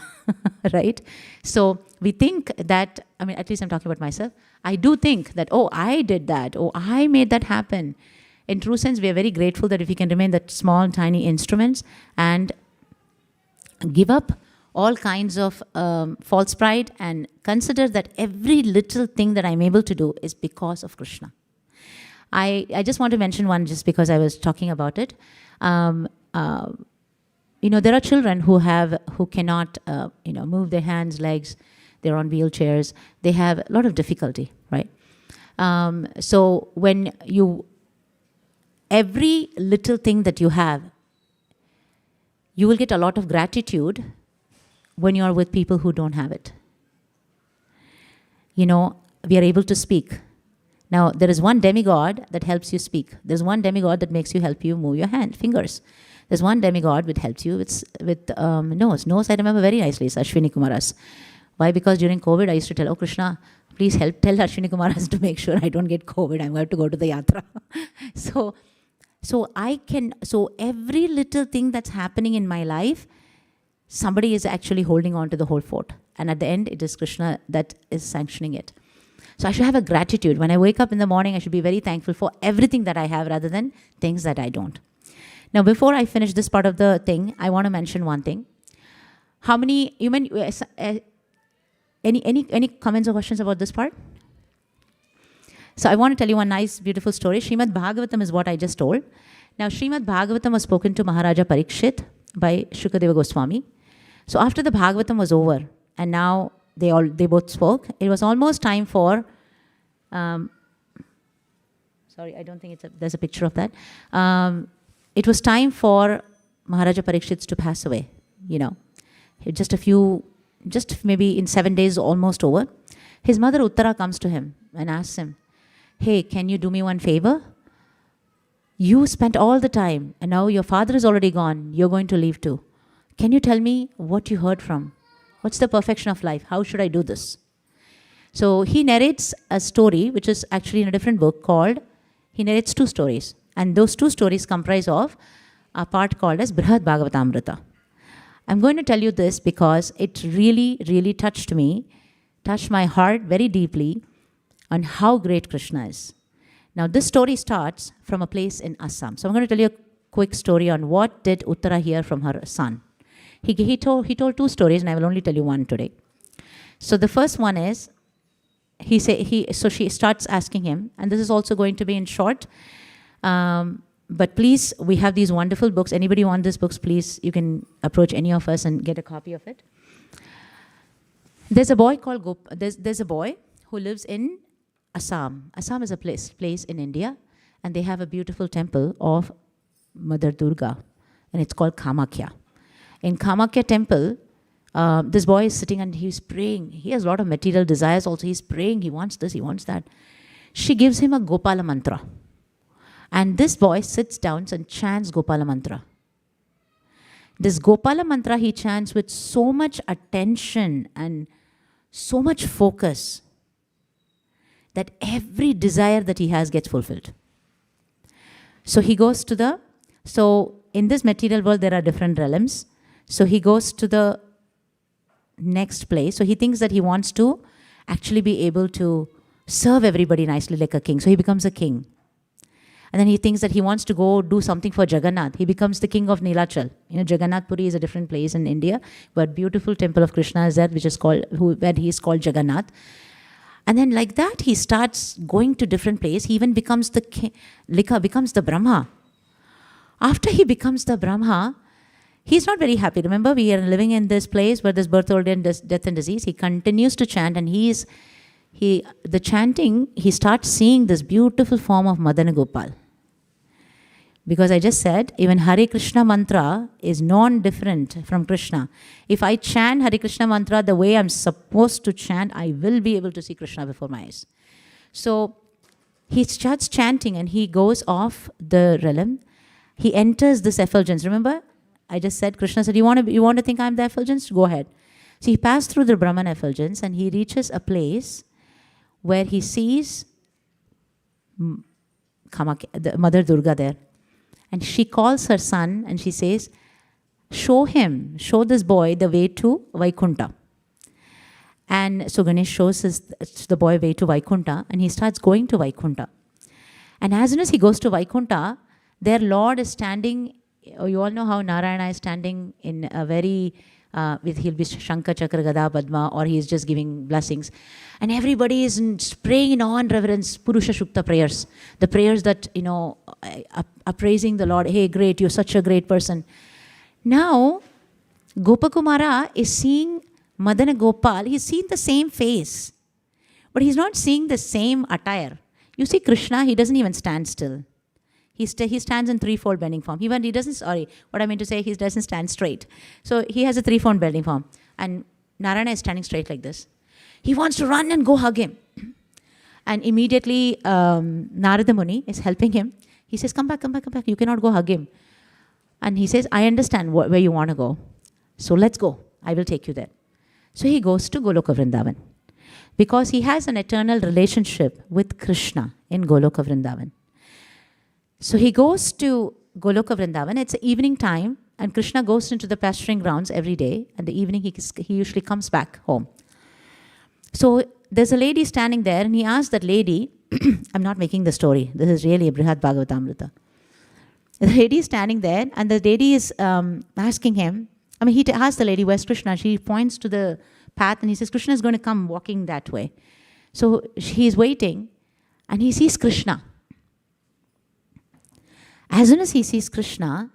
Right? So we think that, I mean, at least I'm talking about myself. I do think that, oh, I did that. Oh, I made that happen. In true sense, we are very grateful that if we can remain that small, tiny instruments and give up all kinds of false pride and consider that every little thing that I'm able to do is because of Krishna. I just want to mention one just because I was talking about it. There are children who cannot, move their hands, legs. They're on wheelchairs. They have a lot of difficulty, right? So when every little thing that you have, you will get a lot of gratitude when you are with people who don't have it. We are able to speak. Now, there is one demigod that helps you speak. There's one demigod that makes you help you move your fingers. There's one demigod which helps you with nose. Nose, I remember very nicely, is Ashwini Kumaras. Why? Because during COVID, I used to tell, oh, Krishna, please tell Ashwini Kumaras to make sure I don't get COVID. I'm going to go to the yatra. So every little thing that's happening in my life, somebody is actually holding on to the whole fort. And at the end, it is Krishna that is sanctioning it. So I should have a gratitude. When I wake up in the morning, I should be very thankful for everything that I have rather than things that I don't. Now, before I finish this part of the thing, I want to mention one thing. How many, any comments or questions about this part? So I want to tell you one nice, beautiful story. Srimad Bhagavatam is what I just told. Now, Srimad Bhagavatam was spoken to Maharaja Parikshit by Shukadeva Goswami. So after the Bhagavatam was over, and now they both spoke, it was almost time for, sorry, I don't think there's a picture of that. It was time for Maharaja Parikshit to pass away, Just maybe in 7 days, almost over. His mother Uttara comes to him and asks him, hey, can you do me one favor? You spent all the time, and now your father is already gone. You're going to leave too. Can you tell me what you heard from? What's the perfection of life? How should I do this? So he narrates a story, which is actually in a different book he narrates 2 stories. And those 2 stories comprise of a part called as Brihad Bhagavatamrita. I'm going to tell you this because it really, really touched my heart very deeply on how great Krishna is. Now, this story starts from a place in Assam. So I'm going to tell you a quick story on what did Uttara hear from her son. He told 2 stories, and I will only tell you one today. So the first one is, so she starts asking him, and this is also going to be in short, but please, we have these wonderful books. Anybody want these books, please, you can approach any of us and get a copy of it. There's a boy called there's a boy who lives in Assam. Assam is a place in India, and they have a beautiful temple of Mother Durga, and it's called Kamakhya. In Kamakhya temple, this boy is sitting and he's praying. He has a lot of material desires also. He's praying, he wants this, he wants that. She gives him a Gopala mantra. And this boy sits down and chants Gopala mantra. This Gopala mantra he chants with so much attention and so much focus that every desire that he has gets fulfilled. So he goes to the, so in this material world, there are different realms. So he goes to the next place. So he thinks that he wants to actually be able to serve everybody nicely like a king. So he becomes a king. And then he thinks that he wants to go do something for Jagannath. He becomes the king of Nilachal. Jagannath Puri is a different place in India, but beautiful temple of Krishna is there, which is called, where he is called Jagannath. And then like that, he starts going to different places. He even becomes the king, becomes the Brahma. After he becomes the Brahma, he's not very happy. Remember, we are living in this place where there's birth, old, and death and disease. He continues to chant, and the chanting, he starts seeing this beautiful form of Madana Gopal. Because I just said, even Hare Krishna mantra is non-different from Krishna. If I chant Hare Krishna mantra the way I'm supposed to chant, I will be able to see Krishna before my eyes. So he starts chanting and he goes off the realm. He enters this effulgence. Remember, I just said, Krishna said, you want to think I'm the effulgence? Go ahead. So he passed through the Brahman effulgence and he reaches a place where he sees the Mother Durga there. And she calls her son and she says, show this boy the way to Vaikunta. And so Ganesh shows the boy way to Vaikunta and he starts going to Vaikunta. And as soon as he goes to Vaikunta, their Lord is standing. You all know how Narayana is standing in a very, he'll be Shankha, Chakra, Gada, Padma, or he's just giving blessings. And everybody is praying in awe and reverence, Purusha Shukta prayers. The prayers that, are praising the Lord. Hey, great, you're such a great person. Now, Gopakumara is seeing Madana Gopal. He's seeing the same face. But he's not seeing the same attire. You see Krishna, he doesn't even stand still. He stands in threefold bending form. He doesn't stand straight. So he has a threefold bending form. And Narayana is standing straight like this. He wants to run and go hug him. And immediately Narada Muni is helping him. He says, come back. You cannot go hug him. And he says, I understand where you want to go. So let's go. I will take you there. So he goes to Goloka Vrindavan. Because he has an eternal relationship with Krishna in Goloka Vrindavan. So he goes to Goloka Vrindavan. It's evening time, and Krishna goes into the pasturing grounds every day. And the evening, he usually comes back home. So there's a lady standing there, and he asks that lady, I'm not making the story. This is really a Brihad Bhagavatamrita. The lady is standing there, and the lady is asking him, he asks the lady, where's Krishna? She points to the path, and he says, Krishna is going to come walking that way. So he's waiting, and he sees Krishna. As soon as he sees Krishna,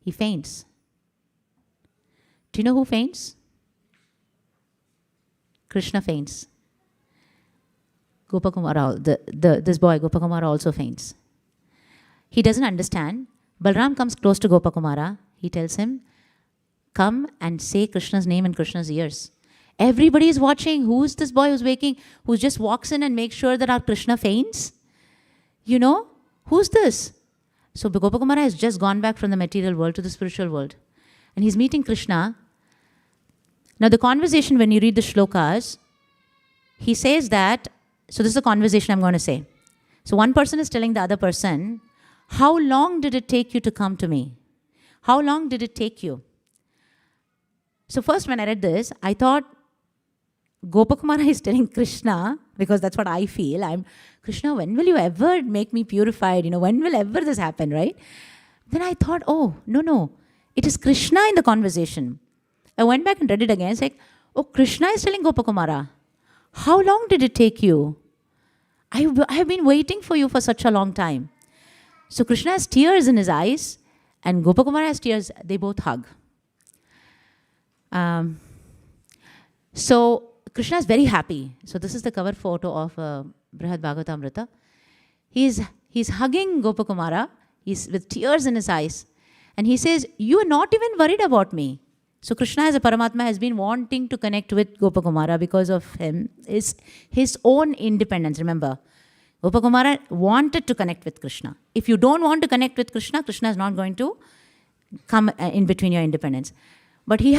he faints. Do you know who faints? Krishna faints. Gopakumara, this boy, Gopakumara, also faints. He doesn't understand. Balram comes close to Gopakumara. He tells him, come and say Krishna's name in Krishna's ears. Everybody is watching. Who's this boy who's waking, who just walks in and makes sure that our Krishna faints? Who's this? So Gopakumara has just gone back from the material world to the spiritual world. And he's meeting Krishna. Now the conversation, when you read the shlokas, he says that, so this is a conversation I'm going to say. So one person is telling the other person, how long did it take you to come to me? How long did it take you? So first when I read this, I thought Gopakumara is telling Krishna, because that's what I feel. Krishna, when will you ever make me purified? When will ever this happen, right? Then I thought, oh, no. It is Krishna in the conversation. I went back and read it again. It's like, oh, Krishna is telling Gopakumara, how long did it take you? I have been waiting for you for such a long time. So Krishna has tears in his eyes and Gopakumara has tears. They both hug. So Krishna is very happy. So this is the cover photo of Brihad Bhagavatamrita. He's hugging Gopakumara. He's with tears in his eyes. And he says, you are not even worried about me. So Krishna as a Paramatma has been wanting to connect with Gopakumara because of his own independence. Remember, Gopakumara wanted to connect with Krishna. If you don't want to connect with Krishna, Krishna is not going to come in between your independence. But he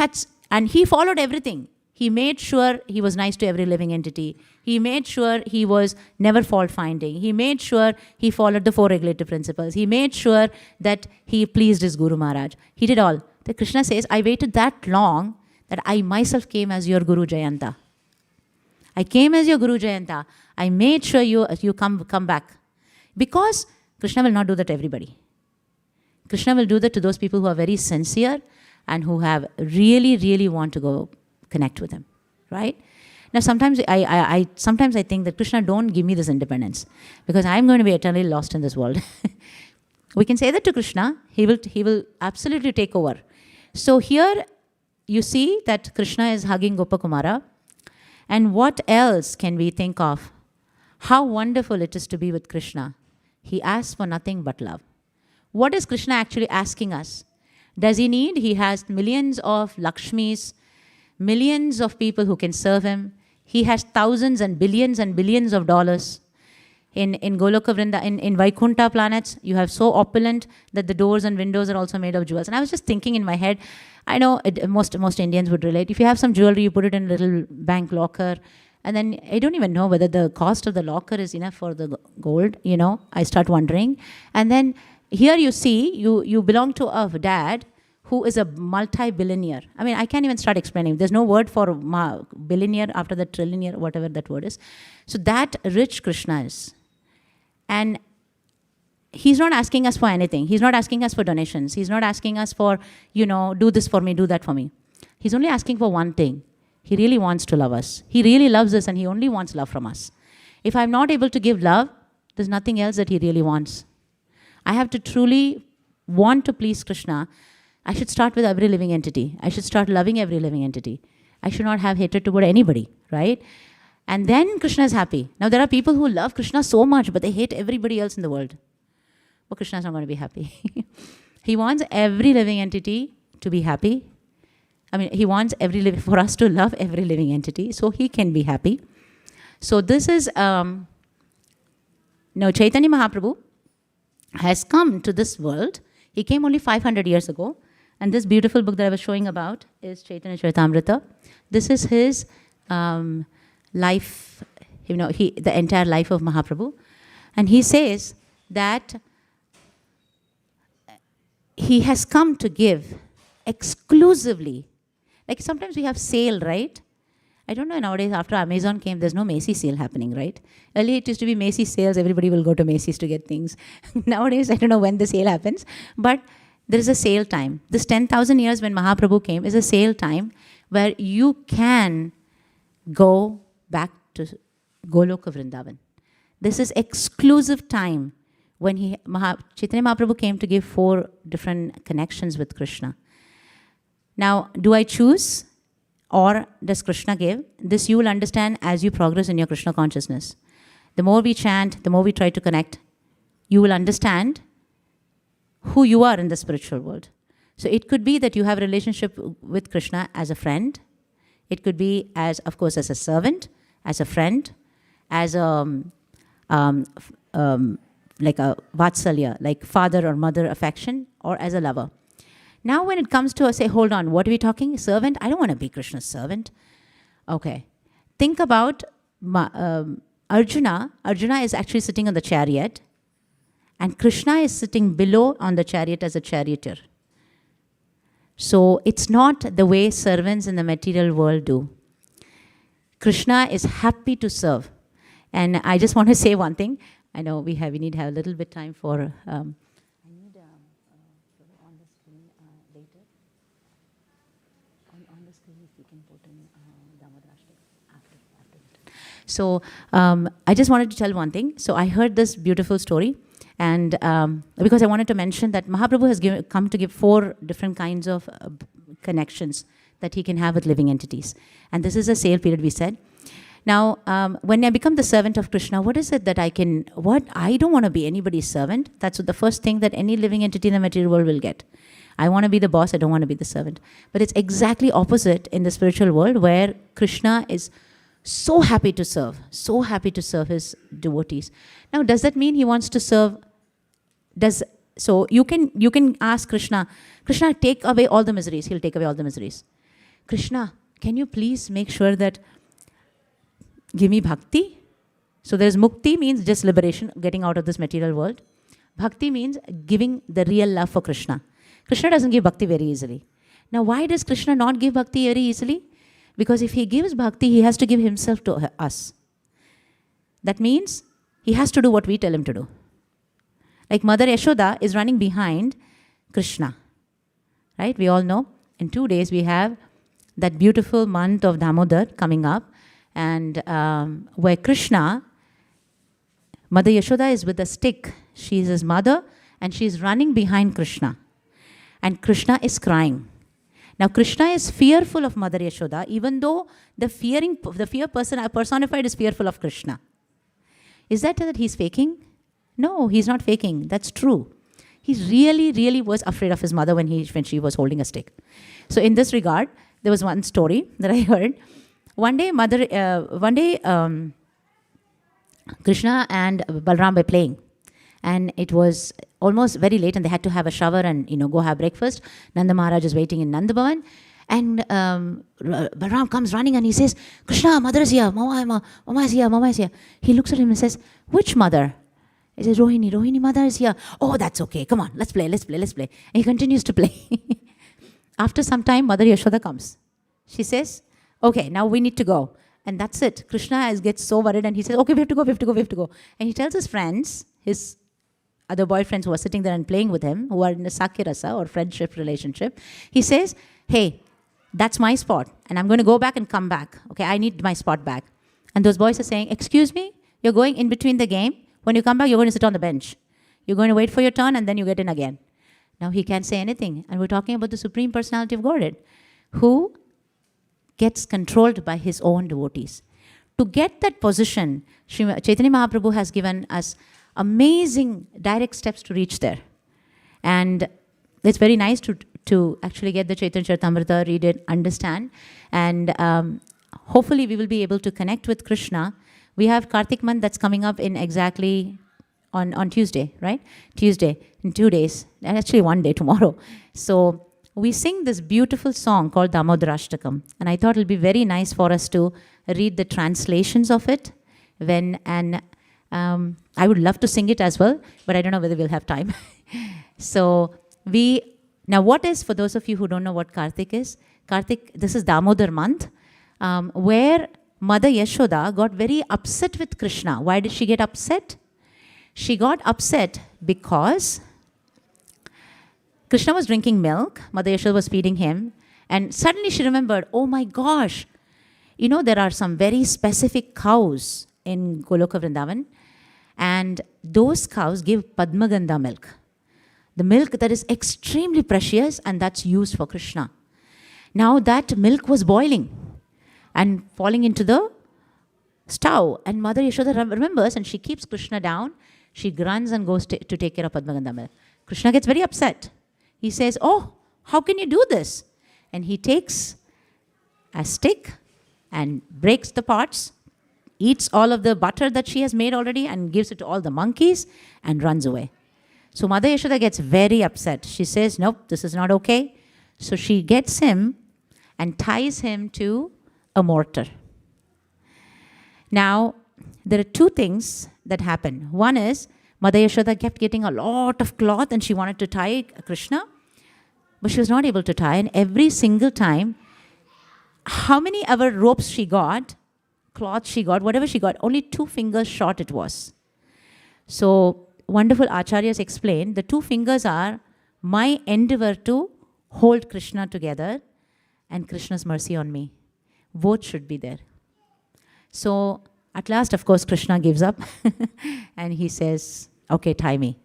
followed everything. He made sure he was nice to every living entity. He made sure he was never fault finding. He made sure he followed the 4 regulative principles. He made sure that he pleased his Guru Maharaj. He did all. The Krishna says, I waited that long that I myself came as your Guru Jayanta. I came as your Guru Jayanta. I made sure you come back. Because Krishna will not do that to everybody. Krishna will do that to those people who are very sincere and who have really, really want to go connect with him, right? Now, sometimes I think that Krishna, don't give me this independence because I'm going to be eternally lost in this world. We can say that to Krishna. He will absolutely take over. So here you see that Krishna is hugging Gopakumara. And what else can we think of? How wonderful it is to be with Krishna. He asks for nothing but love. What is Krishna actually asking us? Does he need? He has millions of Lakshmis, millions of people who can serve him. He has thousands and billions of dollars. In Goloka Vrinda, in Vaikuntha planets, you have so opulent that the doors and windows are also made of jewels. And I was just thinking in my head, I know most Indians would relate. If you have some jewelry, you put it in a little bank locker, and then I don't even know whether the cost of the locker is enough for the gold, I start wondering. And then here you see, you belong to a dad who is a multi-billionaire. I mean, I can't even start explaining. There's no word for billionaire after the trillionaire, whatever that word is. So that rich Krishna is. And he's not asking us for anything. He's not asking us for donations. He's not asking us for, do this for me, do that for me. He's only asking for one thing. He really wants to love us. He really loves us and he only wants love from us. If I'm not able to give love, there's nothing else that he really wants. I have to truly want to please Krishna. I should start with every living entity. I should start loving every living entity. I should not have hatred toward anybody, right? And then Krishna is happy. Now there are people who love Krishna so much, but they hate everybody else in the world. But Krishna is not going to be happy. He wants every living entity to be happy. I mean, he wants for us to love every living entity so he can be happy. So this is, Chaitanya Mahaprabhu has come to this world. He came only 500 years ago. And this beautiful book that I was showing about is Chaitanya Charitamrita. This is his life, the entire life of Mahaprabhu. And he says that he has come to give exclusively. Like sometimes we have sale, right? I don't know, nowadays after Amazon came, there's no Macy's sale happening, right? Earlier it used to be Macy's sales, everybody will go to Macy's to get things. Nowadays, I don't know when the sale happens, but there is a sale time. This 10,000 years when Mahaprabhu came is a sale time where you can go back to Goloka Vrindavan. This is exclusive time when Chaitanya Mahaprabhu came to give 4 different connections with Krishna. Now, do I choose or does Krishna give? This you will understand as you progress in your Krishna consciousness. The more we chant, the more we try to connect, you will understand who you are in the spiritual world. So it could be that you have a relationship with Krishna as a friend. It could be as a servant, as a friend, as like a vatsalya, like father or mother affection, or as a lover. Now when it comes to, say, hold on, what are we talking? Servant? I don't want to be Krishna's servant. Okay. Think about Arjuna. Arjuna is actually sitting on the chariot, and Krishna is sitting below on the chariot as a charioteer. So it's not the way servants in the material world do. Krishna is happy to serve. And I just want to say one thing. I know we need to have a little bit time for... I need on the screen later. On the screen, if you can put in Damodarashtakam after that. So I just wanted to tell one thing. So I heard this beautiful story. And because I wanted to mention that Mahaprabhu has come to give 4 different kinds of connections that he can have with living entities. And this is a sale period, we said. Now, when I become the servant of Krishna, what is it that I don't want to be anybody's servant. That's the first thing that any living entity in the material world will get. I want to be the boss, I don't want to be the servant. But it's exactly opposite in the spiritual world where Krishna is so happy to serve his devotees. Now, does that mean he wants to serve? So you can ask Krishna, Krishna, take away all the miseries. He'll take away all the miseries. Krishna, can you please make sure that give me bhakti? So there's mukti, means just liberation, getting out of this material world. Bhakti means giving the real love for Krishna. Krishna doesn't give bhakti very easily. Now, why does Krishna not give bhakti very easily? Because if he gives bhakti, he has to give himself to us. That means he has to do what we tell him to do. Like Mother Yashoda is running behind Krishna. Right? We all know in 2 days we have that beautiful month of Damodar coming up, and where Krishna, Mother Yashoda is with a stick. She is his mother, and she is running behind Krishna. And Krishna is crying. Now Krishna is fearful of Mother Yashoda, even though the fear person personified is fearful of Krishna. Is that he's faking? No, he's not faking. That's true. He really, really was afraid of his mother when she was holding a stick. So in this regard, there was one story that I heard. One day, Krishna and Balram were playing, and it was almost very late, and they had to have a shower and go have breakfast. Nanda Maharaj is waiting in Nanda Bhavan, and Balram comes running and he says, "Krishna, mother is here, mama is here, mama is here." He looks at him and says, "Which mother?" He says, Rohini mother is here. "Oh, that's okay. Come on, let's play. And he continues to play. After some time, Mother Yashoda comes. She says, "Okay, now we need to go." And that's it. Krishna gets so worried, and he says, "Okay, we have to go. And he tells his friends, his other boyfriends who are sitting there and playing with him, who are in a Sakirasa or friendship relationship, he says, "Hey, that's my spot, and I'm going to go back and come back. Okay, I need my spot back." And those boys are saying, "Excuse me, you're going in between the game. When you come back, you're going to sit on the bench. You're going to wait for your turn, and then you get in again." Now he can't say anything. And we're talking about the Supreme Personality of Godhead, who gets controlled by his own devotees. To get that position, Chaitanya Mahaprabhu has given us amazing direct steps to reach there. And it's very nice to actually get the Chaitanya Charitamrita, read it, understand. And hopefully we will be able to connect with Krishna. We have Kartik month that's coming up in exactly on Tuesday, right? Tuesday, in 2 days, and actually 1 day, tomorrow. So we sing this beautiful song called Damodarashtakam, and I thought it would be very nice for us to read the translations of it. I would love to sing it as well, but I don't know whether we'll have time. So now what is, for those of you who don't know what Kartik is, this is Damodar month, where Mother Yashoda got very upset with Krishna. Why did she get upset? She got upset because Krishna was drinking milk, Mother Yashoda was feeding him, and suddenly she remembered, oh my gosh, there are some very specific cows in Goloka Vrindavan, and those cows give Padmagandha milk. The milk that is extremely precious, and that's used for Krishna. Now that milk was boiling and falling into the stove, and Mother Yashoda remembers, and she keeps Krishna down. She grunts and goes to take care of Padmagandha milk. Krishna gets very upset. He says, "Oh, how can you do this?" And he takes a stick and breaks the parts, eats all of the butter that she has made already, and gives it to all the monkeys and runs away. So Mother Yashoda gets very upset. She says, "Nope, this is not okay." So she gets him and ties him to a mortar. Now, there are two things that happen. One is, Mother Yashoda kept getting a lot of cloth and she wanted to tie Krishna, but she was not able to tie. And every single time, how many ever ropes she got, cloth she got, whatever she got, only 2 fingers short it was. So wonderful acharyas explain, the 2 fingers are my endeavor to hold Krishna together and Krishna's mercy on me. Both should be there. So at last, of course, Krishna gives up and he says, "Okay, tie me."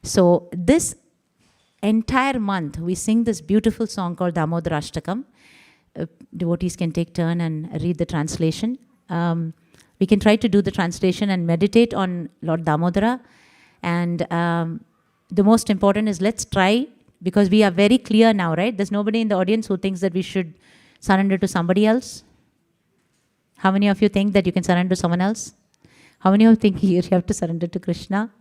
So this entire month, we sing this beautiful song called Damodarashtakam. Devotees can take turn and read the translation. We can try to do the translation and meditate on Lord Damodara. And the most important is, let's try, because we are very clear now, right? There's nobody in the audience who thinks that we should surrender to somebody else. How many of you think that you can surrender to someone else? How many of you think you have to surrender to Krishna?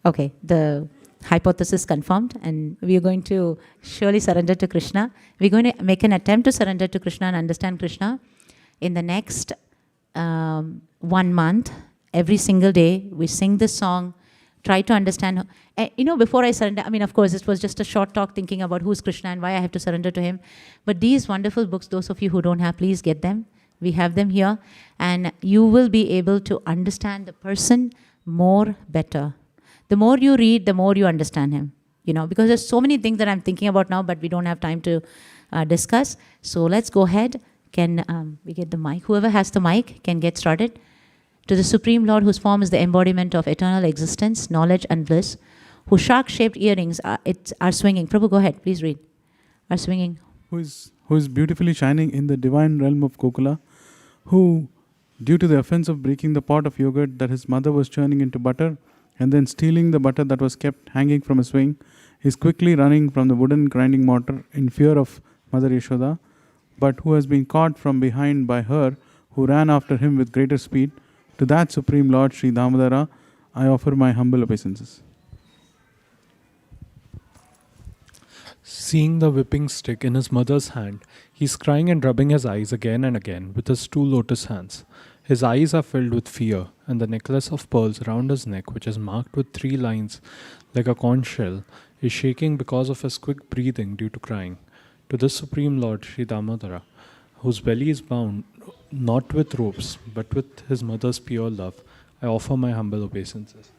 Okay, the hypothesis confirmed, and we are going to surely surrender to Krishna. We're going to make an attempt to surrender to Krishna and understand Krishna in the next 1 month. Every single day, we sing this song, try to understand. Before I surrender, of course, this was just a short talk thinking about who's Krishna and why I have to surrender to him. But these wonderful books, those of you who don't have, please get them. We have them here. And you will be able to understand the person more better. The more you read, the more you understand him. Because there's so many things that I'm thinking about now, but we don't have time to discuss. So let's go ahead. Can we get the mic? Whoever has the mic can get started. To the Supreme Lord, whose form is the embodiment of eternal existence, knowledge and bliss, whose shark-shaped earrings are swinging. Prabhu, go ahead, please read. Are swinging. Who is beautifully shining in the divine realm of Gokula, who, due to the offense of breaking the pot of yogurt that his mother was churning into butter, and then stealing the butter that was kept hanging from a swing, is quickly running from the wooden grinding mortar in fear of Mother Yashoda, but who has been caught from behind by her, who ran after him with greater speed. To that Supreme Lord, Sri Damodara, I offer my humble obeisances. Seeing the whipping stick in his mother's hand, he is crying and rubbing his eyes again and again with his 2 lotus hands. His eyes are filled with fear, and the necklace of pearls round his neck, which is marked with 3 lines like a conch shell, is shaking because of his quick breathing due to crying. To this Supreme Lord, Sri Damodara, whose belly is bound not with ropes, but with his mother's pure love, I offer my humble obeisances.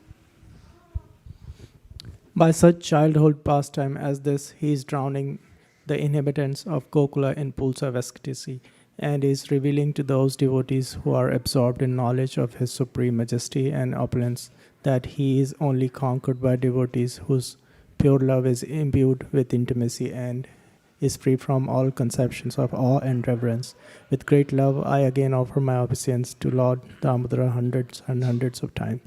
By such childhood pastime as this, he is drowning the inhabitants of Gokula in pools of ecstasy, and is revealing to those devotees who are absorbed in knowledge of his supreme majesty and opulence that he is only conquered by devotees whose pure love is imbued with intimacy and is free from all conceptions of awe and reverence. With great love, I again offer my obeisance to Lord Damodara hundreds and hundreds of times.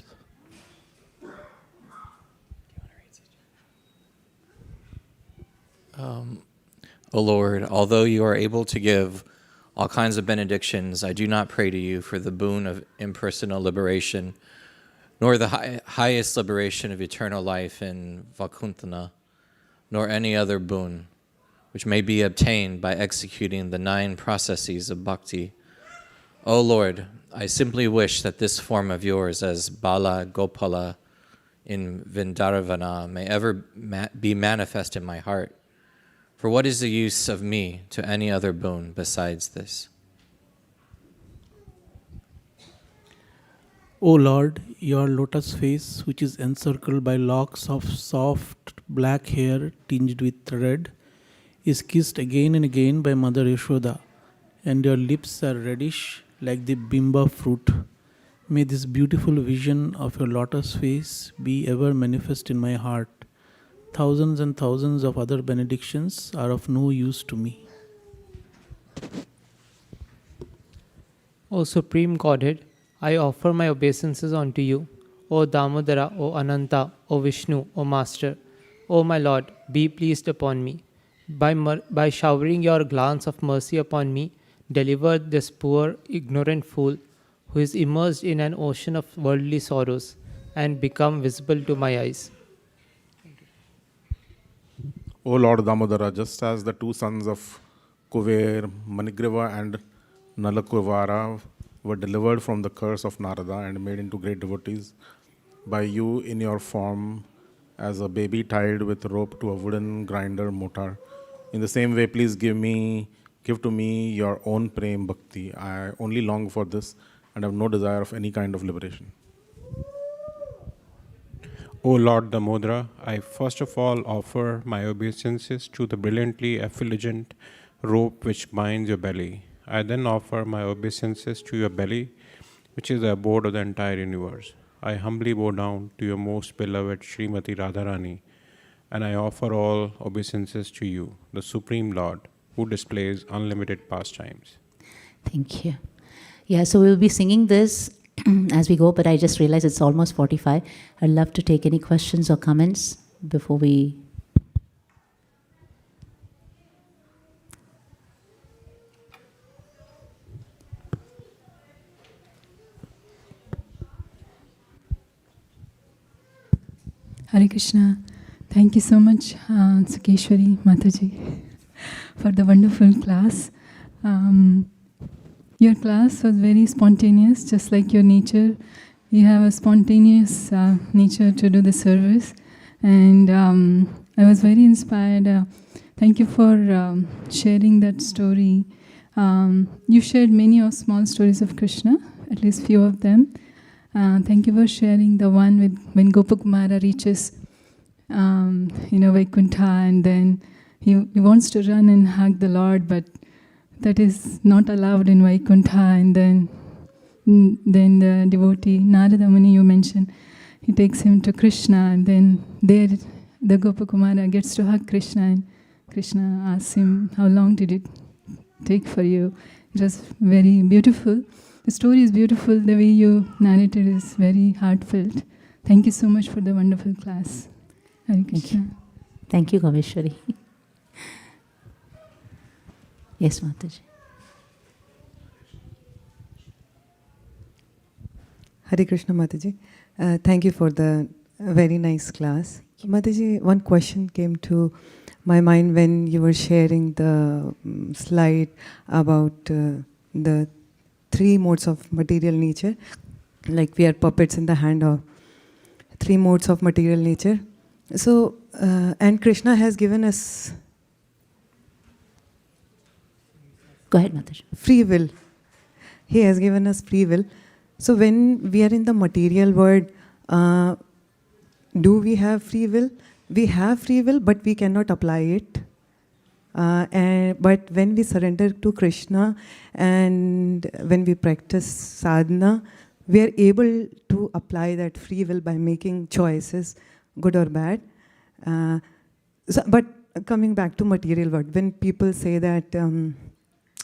O Lord, although you are able to give all kinds of benedictions, I do not pray to you for the boon of impersonal liberation, nor the highest liberation of eternal life in Vaikuntha, nor any other boon which may be obtained by executing the 9 processes of bhakti. O Lord, I simply wish that this form of yours as Bala Gopala in Vrindaravana may ever be manifest in my heart. For what is the use of me to any other boon besides this? O Lord, your lotus face, which is encircled by locks of soft black hair tinged with red, is kissed again and again by Mother Yashoda, and your lips are reddish like the bimba fruit. May this beautiful vision of your lotus face be ever manifest in my heart. Thousands and thousands of other benedictions are of no use to me. O Supreme Godhead, I offer my obeisances unto you. O Damodara, O Ananta, O Vishnu, O Master, O my Lord, be pleased upon me. By showering your glance of mercy upon me, deliver this poor, ignorant fool who is immersed in an ocean of worldly sorrows and become visible to my eyes. O Lord Damodara, just as the 2 sons of Kuver, Manigriva and Nalakuvara were delivered from the curse of Narada and made into great devotees by you in your form as a baby tied with rope to a wooden grinder mortar, in the same way, please give to me your own prem bhakti. I only long for this and have no desire of any kind of liberation. O Lord Damodara, I first of all offer my obeisances to the brilliantly effulgent rope which binds your belly. I then offer my obeisances to your belly, which is the abode of the entire universe. I humbly bow down to your most beloved Srimati Radharani, and I offer all obeisances to you, the Supreme Lord, who displays unlimited pastimes. Thank you. Yeah, so we'll be singing this as we go, but I just realized it's almost 45. I'd love to take any questions or comments before we... Hare Krishna. Thank you so much, Sukhesvari Mataji, for the wonderful class. Your class was very spontaneous, just like your nature. You have a spontaneous nature to do the service. And I was very inspired. Thank you for sharing that story. You shared many of small stories of Krishna, at least few of them. Thank you for sharing the one with when Gopakumara reaches Vaikuntha, and then he wants to run and hug the Lord, but that is not allowed in Vaikuntha. And then the devotee, Narada Muni, you mentioned, he takes him to Krishna, and then there the Gopakumara gets to hug Krishna, and Krishna asks him, how long did it take for you? It was very beautiful. The story is beautiful. The way you narrated is very heartfelt. Thank you so much for the wonderful class. Hare Krishna. Thank you, Kameshwari. Yes, Mataji. Hare Krishna, Mataji. Thank you for the very nice class. Mataji, one question came to my mind when you were sharing the slide about the three modes of material nature, like we are puppets in the hand of three modes of material nature. So, and Krishna has given us Go ahead, Mataji. free will. He has given us free will. So when we are in the material world, do we have free will? We have free will, but we cannot apply it. But when we surrender to Krishna and when we practice sadhana, we are able to apply that free will by making choices, good or bad. But coming back to material world, when people say that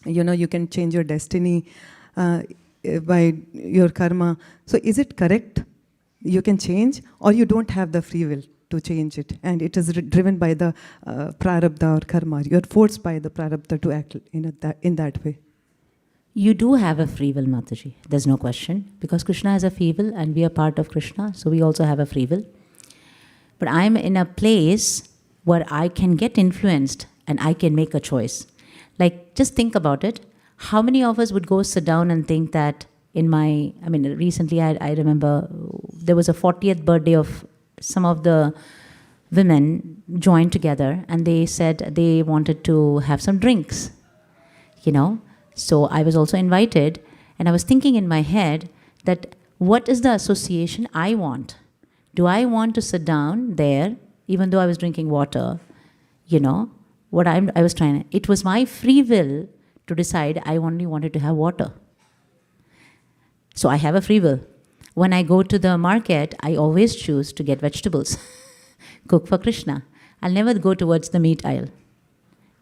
you can change your destiny by your karma, so is it correct? You can change, or you don't have the free will to change it, and it is driven by the prarabdha or karma. You are forced by the prarabdha to act in that way. You do have a free will, Mataji. There's no question. Because Krishna has a free will and we are part of Krishna, so we also have a free will. But I'm in a place where I can get influenced and I can make a choice. Like, just think about it. How many of us would go sit down and think that recently I remember there was a 40th birthday of some of the women joined together and they said they wanted to have some drinks, So I was also invited, and I was thinking in my head that what is the association I want? Do I want to sit down there, even though I was drinking water? It was my free will to decide I only wanted to have water. So I have a free will. When I go to the market, I always choose to get vegetables, cook for Krishna. I'll never go towards the meat aisle.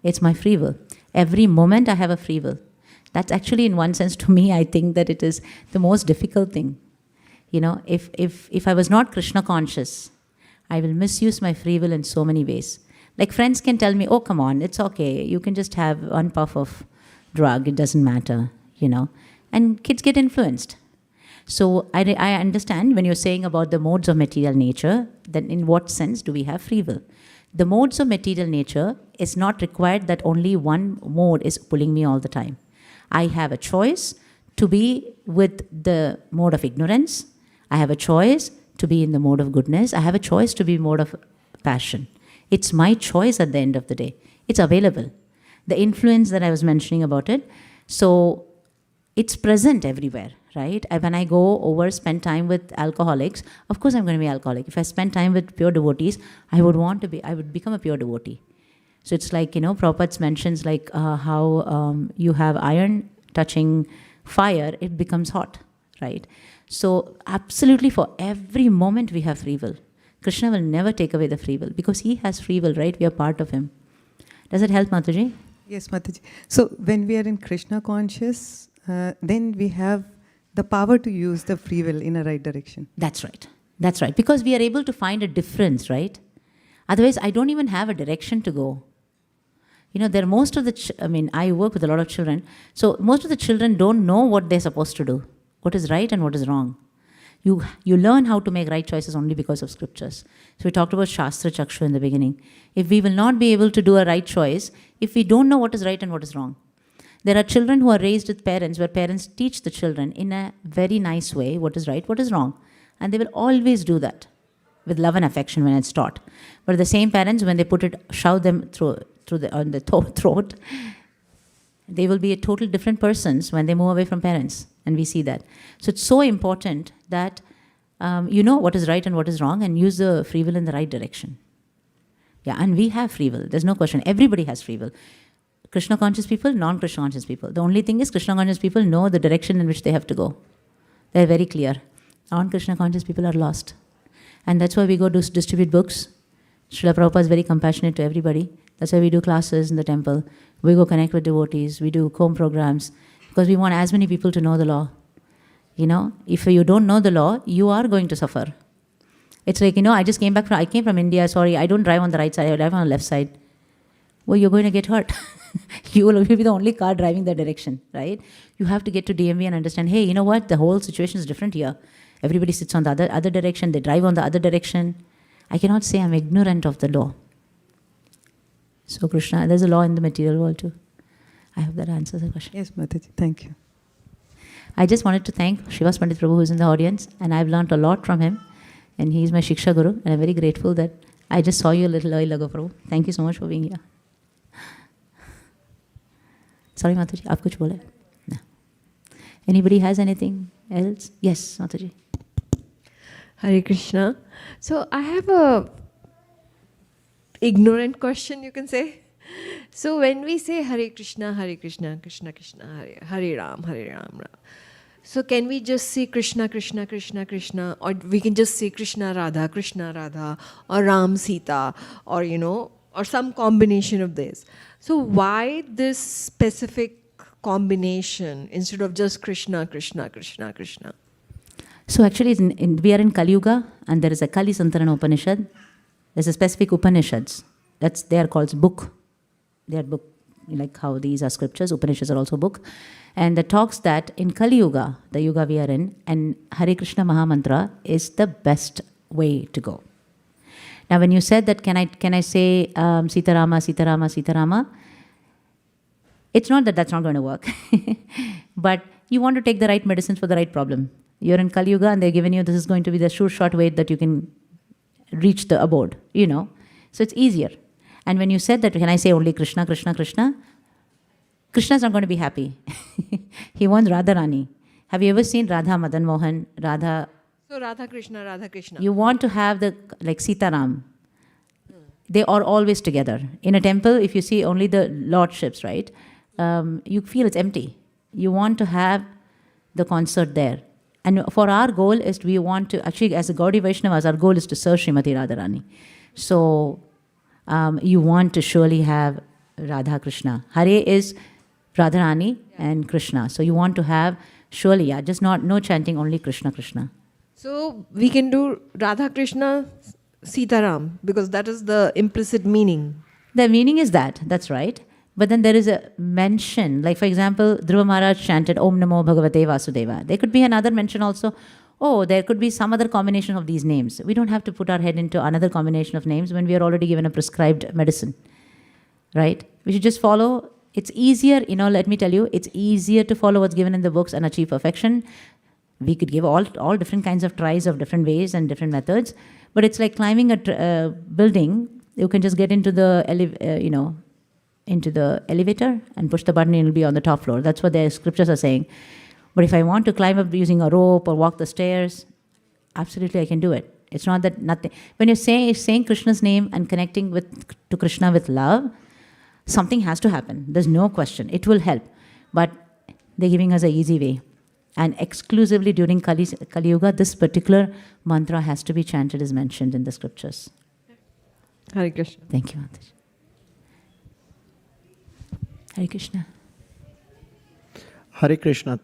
It's my free will. Every moment I have a free will. That's actually, in one sense, to me, I think that it is the most difficult thing. If I was not Krishna conscious, I will misuse my free will in so many ways. Like, friends can tell me, oh, come on, it's okay. You can just have one puff of drug. It doesn't matter, And kids get influenced. So I understand when you're saying about the modes of material nature, then in what sense do we have free will? The modes of material nature is not required that only one mode is pulling me all the time. I have a choice to be with the mode of ignorance. I have a choice to be in the mode of goodness. I have a choice to be in mode of passion. It's my choice at the end of the day. It's available. The influence that I was mentioning about it, so it's present everywhere, right? When I go over, spend time with alcoholics, of course I'm going to be alcoholic. If I spend time with pure devotees, I would become a pure devotee. So it's like, Prabhupada mentions like how you have iron touching fire, it becomes hot, right? So absolutely for every moment we have free will. Krishna will never take away the free will because he has free will, right? We are part of him. Does it help, Mataji? Yes, Mataji. So when we are in Krishna conscious, then we have the power to use the free will in a right direction. That's right. That's right. Because we are able to find a difference, right? Otherwise, I don't even have a direction to go. There are most of the, I work with a lot of children. So most of the children don't know what they're supposed to do, what is right and what is wrong. You learn how to make right choices only because of scriptures. So we talked about Shastra Chakshu in the beginning. If we will not be able to do a right choice, if we don't know what is right and what is wrong. There are children who are raised with parents where parents teach the children in a very nice way what is right, what is wrong. And they will always do that with love and affection when it's taught. But the same parents, when they shove them on the throat, they will be a total different persons when they move away from parents. And we see that. So it's so important that you know what is right and what is wrong and use the free will in the right direction. Yeah, and we have free will. There's no question. Everybody has free will. Krishna conscious people, non-Krishna conscious people. The only thing is Krishna conscious people know the direction in which they have to go. They're very clear. Non-Krishna conscious people are lost. And that's why we go to distribute books. Srila Prabhupada is very compassionate to everybody. That's why we do classes in the temple. We go connect with devotees. We do home programs. Because we want as many people to know the law. You know, if you don't know the law, you are going to suffer. It's like, you know, I came from India, sorry, I don't drive on the right side, I drive on the left side. Well, you're going to get hurt. You will be the only car driving that direction, right? You have to get to DMV and understand, hey, you know what, the whole situation is different here. Everybody sits on the other direction, they drive on the other direction. I cannot say I'm ignorant of the law. So Krishna, there's a law in the material world too. I hope that answers the question. Yes, Mataji, thank you. I just wanted to thank Shivas Pandit Prabhu who's in the audience, and I've learned a lot from him. And he's my Shiksha Guru, and I'm very grateful that I just saw you a little while ago, Prabhu. Thank you so much for being here. Sorry, Mataji, aap kuch bole? No. Anybody has anything else? Yes, Mataji. Hare Krishna. So I have a ignorant question, you can say. So when we say Hare Krishna, Krishna Krishna, Hare Ram, Ram. So can we just say Krishna, Krishna, Krishna, Krishna, or we can just say Krishna, Radha, or Ram, Sita, or you know, or some combination of this. So why this specific combination instead of just Krishna, Krishna, Krishna, Krishna? So actually, we are in Kali Yuga, and there is a Kali Santarana Upanishad. There's a specific Upanishads. They are called book. They are book, like how these are scriptures. Upanishads are also book. And that talks that in Kali Yuga, the Yuga we are in, and Hare Krishna Mahamantra is the best way to go. Now, when you said that, can I say Sita Rama, Sita Rama, Sita Rama? It's not that that's not going to work. But you want to take the right medicines for the right problem. You're in Kali Yuga and they're giving you, this is going to be the sure short way that you can reach the abode, you know. So it's easier. And when you said that, can I say only Krishna, Krishna, Krishna? Krishna's not going to be happy. He wants Radharani. Have you ever seen Radha Madan Mohan, Radha? So Radha Krishna. You want to have the, like Sitaram. They are always together. In a temple, if you see only the lordships, right, you feel it's empty. You want to have the concert there. And for our goal is we want to, actually as a Gaudiya Vaishnavas, our goal is to serve Srimati Radharani. So you want to surely have Radha Krishna. Hare is Radharani and Krishna. So you want to have surely, just no chanting, only Krishna, Krishna. So we can do Radha Krishna Sitaram because that is the implicit meaning. The meaning is that's right. But then there is a mention, like for example, Dhruva Maharaj chanted Om Namo Bhagavate Vasudeva. There could be another mention also, there could be some other combination of these names. We don't have to put our head into another combination of names when we are already given a prescribed medicine, right? We should just follow. It's easier, let me tell you, it's easier to follow what's given in the books and achieve perfection. We could give all different kinds of tries of different ways and different methods, but it's like climbing a building. You can just get into the into the elevator and push the button and it'll be on the top floor. That's what the scriptures are saying. But if I want to climb up using a rope or walk the stairs, absolutely I can do it. It's not that nothing. When you're saying Krishna's name and connecting to Krishna with love, something has to happen. There's no question. It will help. But they're giving us an easy way. And exclusively during Kali Yuga, this particular mantra has to be chanted as mentioned in the scriptures. Hare Krishna. Thank you, Mataji. Hare Krishna. Hare Krishna.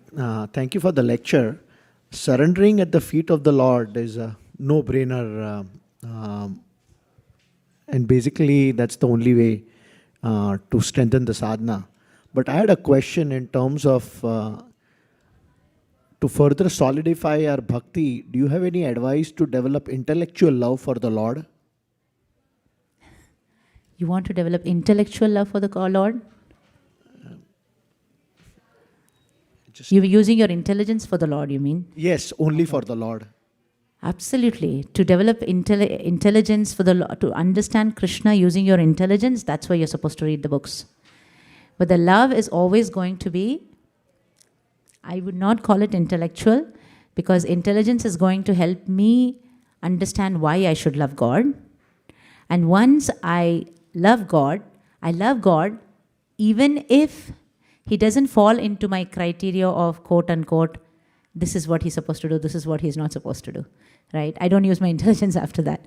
Thank you for the lecture. Surrendering at the feet of the Lord is a no-brainer. And basically, that's the only way to strengthen the sadhana. But I had a question in terms of to further solidify our bhakti, do you have any advice to develop intellectual love for the Lord? You want to develop intellectual love for the Lord? You're using your intelligence for the Lord, you mean? Yes, only for the Lord. Absolutely. To develop intelligence for the to understand Krishna using your intelligence, that's why you're supposed to read the books. But the love is always going to be, I would not call it intellectual, because intelligence is going to help me understand why I should love God. And once I love God even if He doesn't fall into my criteria of quote unquote, this is what He's supposed to do, this is what He's not supposed to do, right? I don't use my intelligence after that.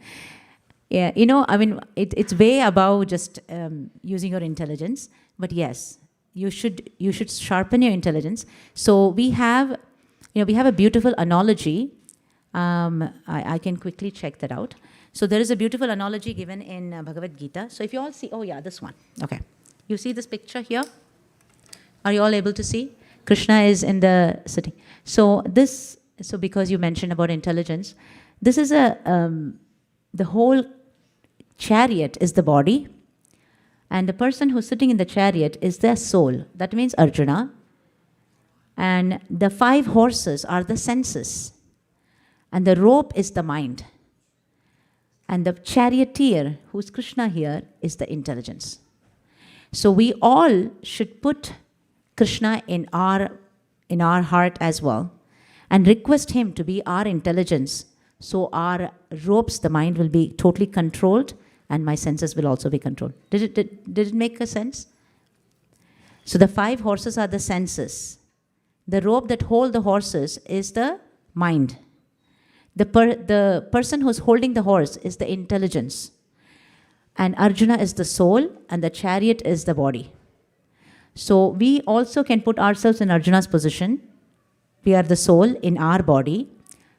Yeah, I mean, it's way above just using your intelligence. But yes, you should sharpen your intelligence. So we have a beautiful analogy. I can quickly check that out. So there is a beautiful analogy given in Bhagavad Gita. So if you all see, oh yeah, this one. Okay, you see this picture here? Are you all able to see? Krishna is in the sitting. So because you mentioned about intelligence, this is the whole chariot is the body, and the person who's sitting in the chariot is their soul. That means Arjuna. And the 5 horses are the senses, and the rope is the mind. And the charioteer, who's Krishna here, is the intelligence. So we all should put Krishna in our heart as well, and request Him to be our intelligence. So our ropes, the mind, will be totally controlled, and my senses will also be controlled. Did it make a sense? So the 5 horses are the senses. The rope that hold the horses is the mind. The person who's holding the horse is the intelligence. And Arjuna is the soul, and the chariot is the body. So we also can put ourselves in Arjuna's position. We are the soul in our body.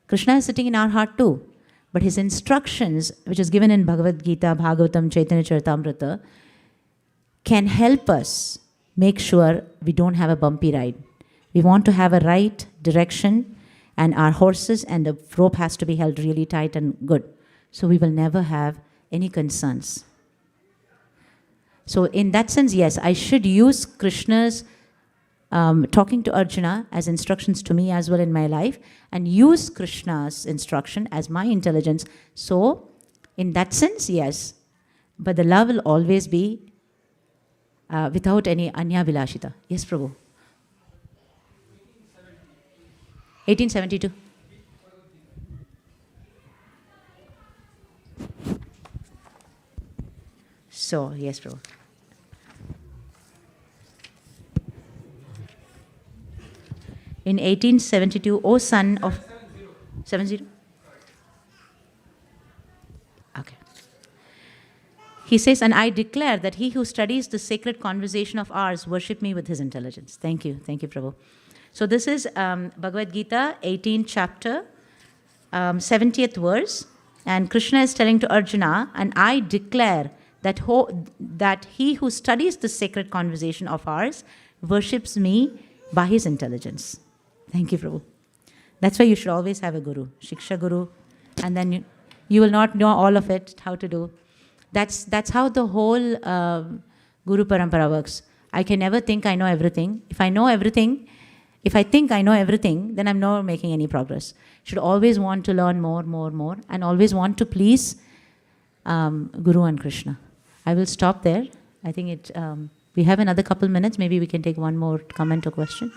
Krishna is sitting in our heart too. But his instructions, which is given in Bhagavad Gita, Bhagavatam, Chaitanya Charitamrita, can help us make sure we don't have a bumpy ride. We want to have a right direction, and our horses and the rope has to be held really tight and good. So we will never have any concerns. So in that sense, yes, I should use Krishna's talking to Arjuna as instructions to me as well in my life, and use Krishna's instruction as my intelligence. So in that sense, yes, but the love will always be without any anya vilashita. Yes, Prabhu. 1872. So, yes, Prabhu. In 1872, O son of 70? Okay. He says, and I declare that he who studies the sacred conversation of ours worship me with his intelligence. Thank you, Prabhu. So this is Bhagavad Gita, 18th chapter, 70th verse. And Krishna is telling to Arjuna, and I declare that he who studies the sacred conversation of ours worships me by his intelligence. Thank you, Prabhu. That's why you should always have a guru, Shiksha Guru, and then you will not know all of it, how to do. That's how the whole Guru Parampara works. I can never think I know everything. If I think I know everything, then I'm not making any progress. Should always want to learn more, and always want to please Guru and Krishna. I will stop there. I think we have another couple minutes. Maybe we can take one more comment or question.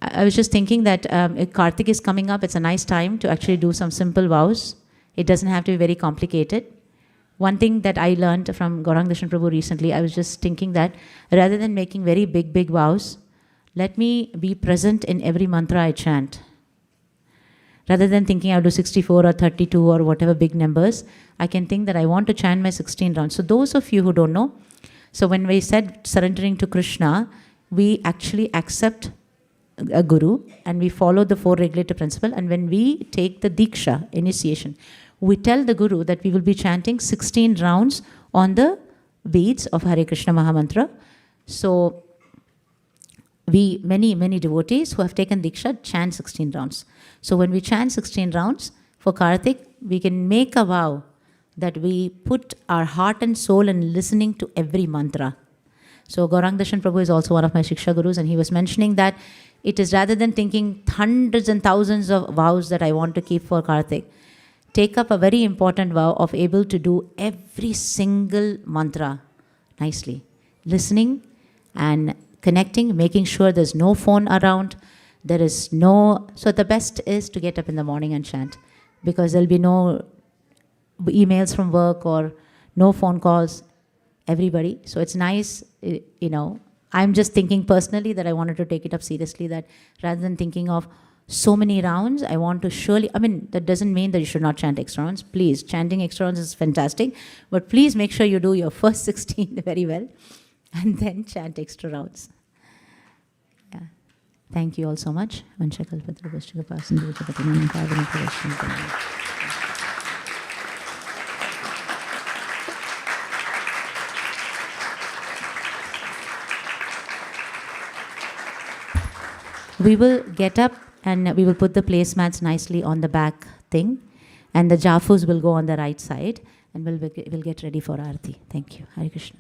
I was just thinking that if Kartik is coming up, it's a nice time to actually do some simple vows. It doesn't have to be very complicated. One thing that I learned from Gaurang Darshan Prabhu recently, I was just thinking that rather than making very big vows, let me be present in every mantra I chant. Rather than thinking I'll do 64 or 32 or whatever big numbers, I can think that I want to chant my 16 rounds. So those of you who don't know, so when we said surrendering to Krishna, we actually accept a guru and we follow the 4 regulative principle. And when we take the Diksha, initiation, we tell the guru that we will be chanting 16 rounds on the beads of Hare Krishna Mahamantra. So many devotees who have taken Diksha chant 16 rounds. So when we chant 16 rounds for Karthik, we can make a vow that we put our heart and soul in listening to every mantra. So Gaurang Darshan Prabhu is also one of my Shiksha Gurus, and he was mentioning that it is rather than thinking hundreds and thousands of vows that I want to keep for Karthik, take up a very important vow of able to do every single mantra nicely. Listening and connecting, making sure there's no phone around, there is no... So the best is to get up in the morning and chant, because there'll be no emails from work or no phone calls, everybody. So it's nice, I'm just thinking personally that I wanted to take it up seriously, that rather than thinking of so many rounds, I want to surely, that doesn't mean that you should not chant extra rounds. Please, chanting extra rounds is fantastic, but please make sure you do your first 16 very well and then chant extra rounds. Yeah. Thank you all so much. We will get up and we will put the placemats nicely on the back thing, and the jafus will go on the right side, and we'll get ready for Aarti. Thank you. Hare Krishna.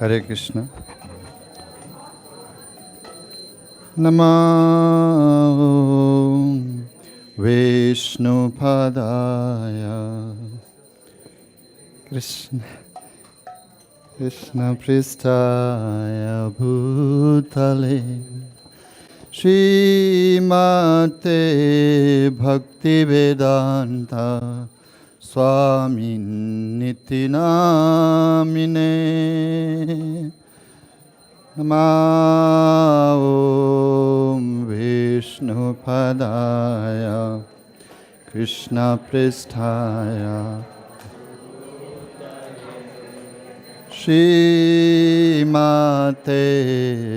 Hare Krishna. Namo Vishnu Padaya Krishna Pristaya Bhutale Srimate Bhaktivedanta Swami Nitinamine Namo Vishnu Padaya Krishna Pristaya Srimate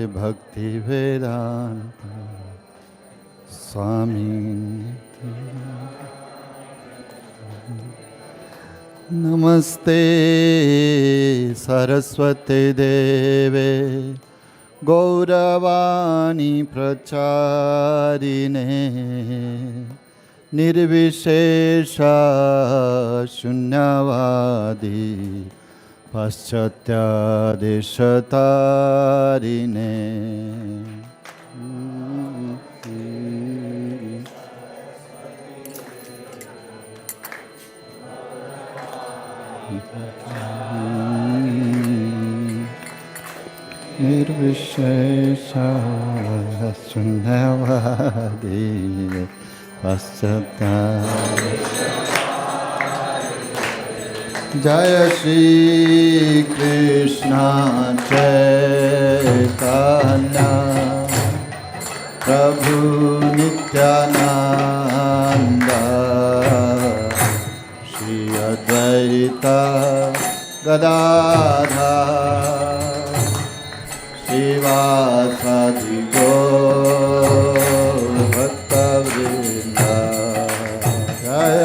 Bhaktivedanta Swami Namaste Saraswate Deve Gauravani Pracharine Nirvishesha Shunyavadi Paschatya Deshatarine निर्विशेषा शून्यवादी पश्चाता जय श्री कृष्ण चैतन्य प्रभु नित्यानंद श्री अद्वैता गदाधर शिवासादि गौर भक्तवृंद जय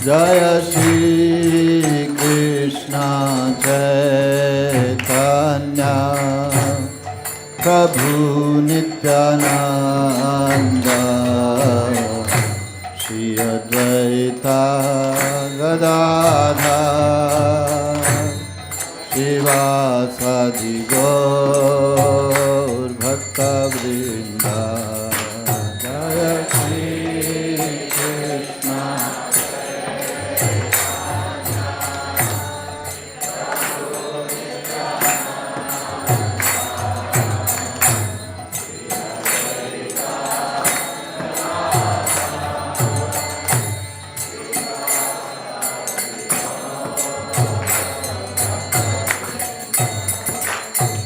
जय श्री कृष्ण चैतन्य प्रभु नित्यानंद श्री अद्वैता गदाधर शिवासादि गौर भक्तवृंद जय श्री कृष्ण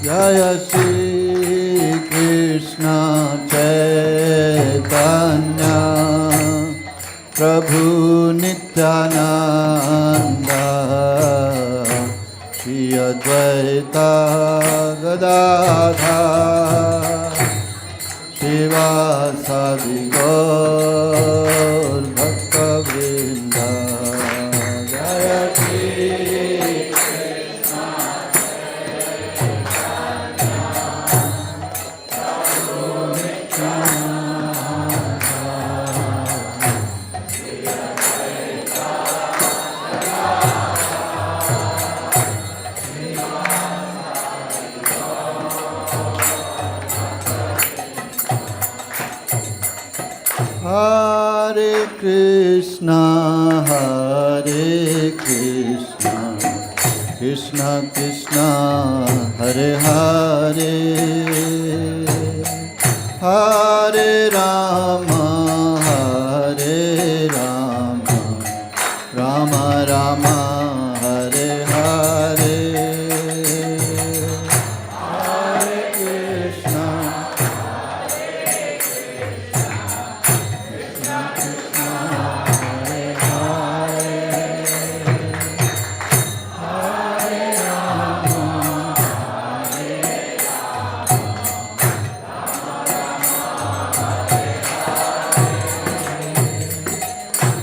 जय श्री कृष्ण चैतन्य प्रभु नित्यानंद श्री अद्वैता गदाधर शिवासादि गौर भक्तवृंद जय Shri Hare Krishna, Krishna Krishna, Hare Hare, Hare Rama, Rama Rama, Hare Hare,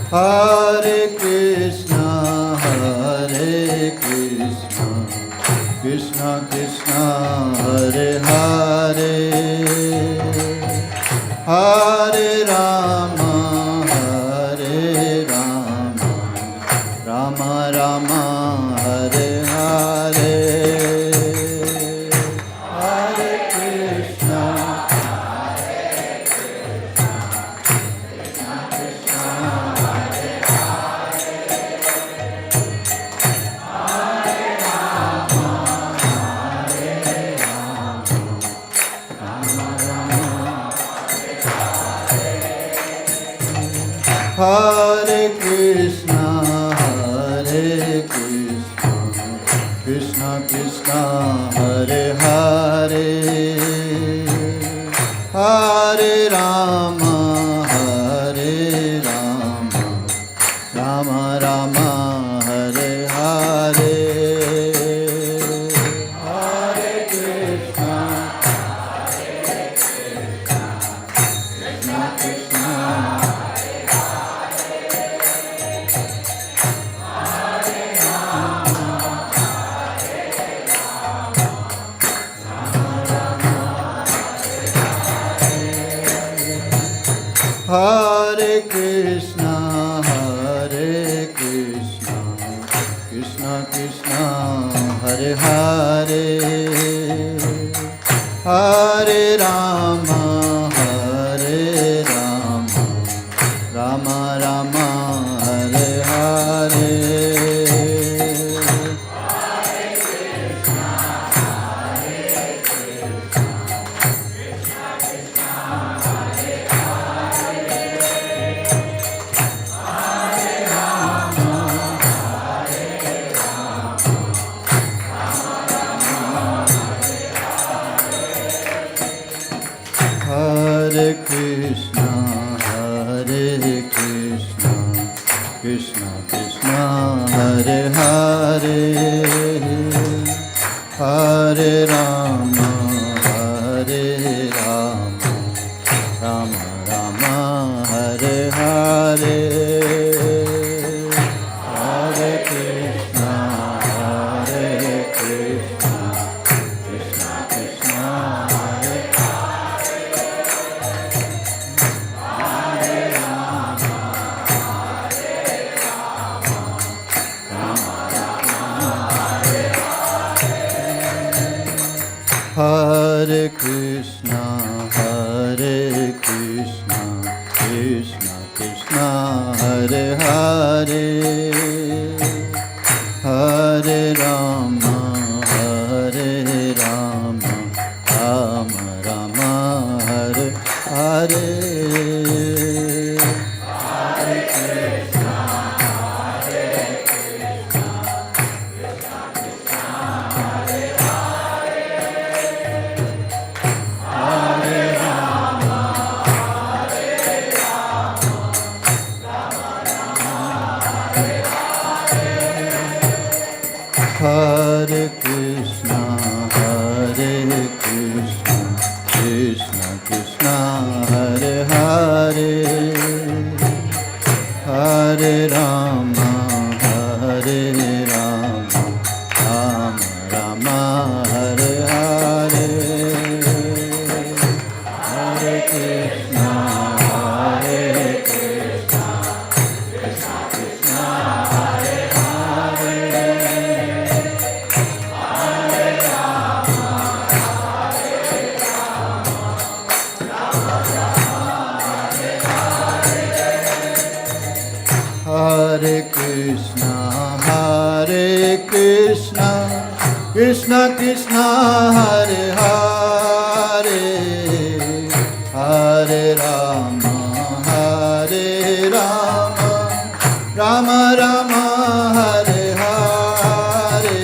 Hare Krishna. Hare Krishna, Krishna Krishna, Hare Hare, Hare Rama, Rama Rama, Hare Hare, Hare Krishna. Hare Krishna, Krishna Krishna, Hare Hare, Hare Rama, Rama Rama, Hare Hare, Hare Krishna. Krishna Krishna. Hare Krishna, Krishna Krishna, Hare Hare, Hare Rama, Rama Rama, Hare Hare. Hare Krishna, Krishna Krishna, Hare Hare, Hare Rama, Rama Rama, Hare Hare. Hare Krishna, Krishna Krishna, Hare Hare Krishna, Krishna Krishna, Hare Hare, Hare Rama, Rama Rama, Hare Hare. Hare Krishna, Hare Krishna, Krishna Krishna, Hare Hare, Hare Rama, Rama Rama, Hare Hare. Hare Krishna, Krishna Krishna, Hare Hare. Hare Krishna, Krishna Krishna, Hare Hare, Hare Rama, Rama Rama, Hare Hare.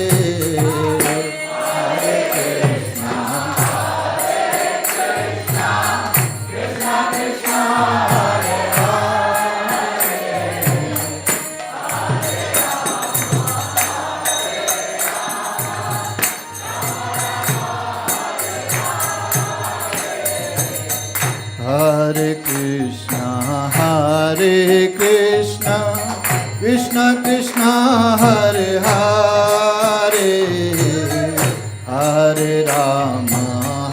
Hare Krishna, Krishna Krishna, Hare Hare Krishna, Krishna Krishna, Hare Hare,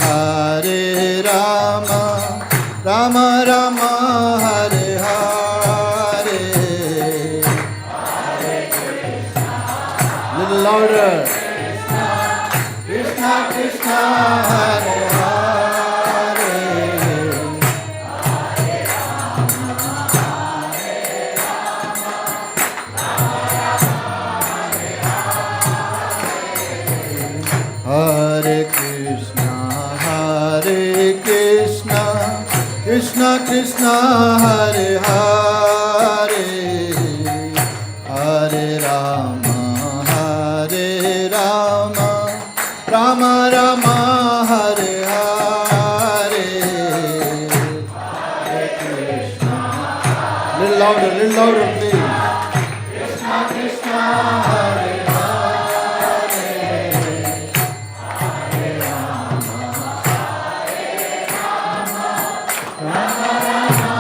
Hare Rama, Rama Rama, Hare Hare. Hare Krishna, little louder. Krishna Krishna, Hare Hare, Hare Krishna, Krishna Krishna, Hare Hare, Hare Rama, Rama Rama, Hare Hare. Hare Krishna, little louder, please. Krishna Krishna, Hare Hare, Hare Rama, Rama Rama,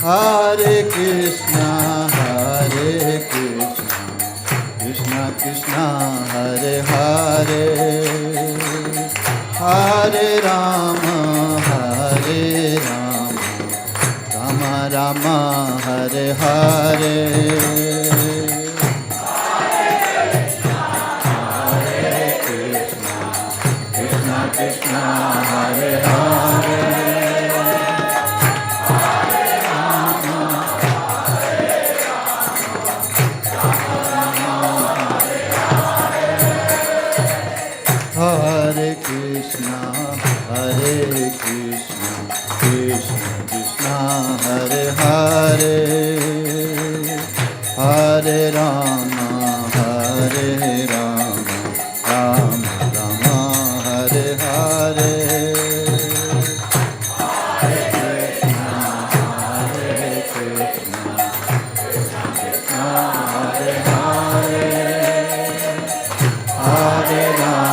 Hare Krishna, Krishna Krishna, Hare Hare, Hare Rama, Hare Rama, Rama Rama, Hare Hare. Krishna Krishna, Hare Hare. Hare Krishna, Hare Krishna, Krishna Krishna, Hare Hare. Hare Rama, Hare Rama, Rama Rama, Hare Hare. Hare Krishna, Hare Krishna, Krishna Hare Hare. Hare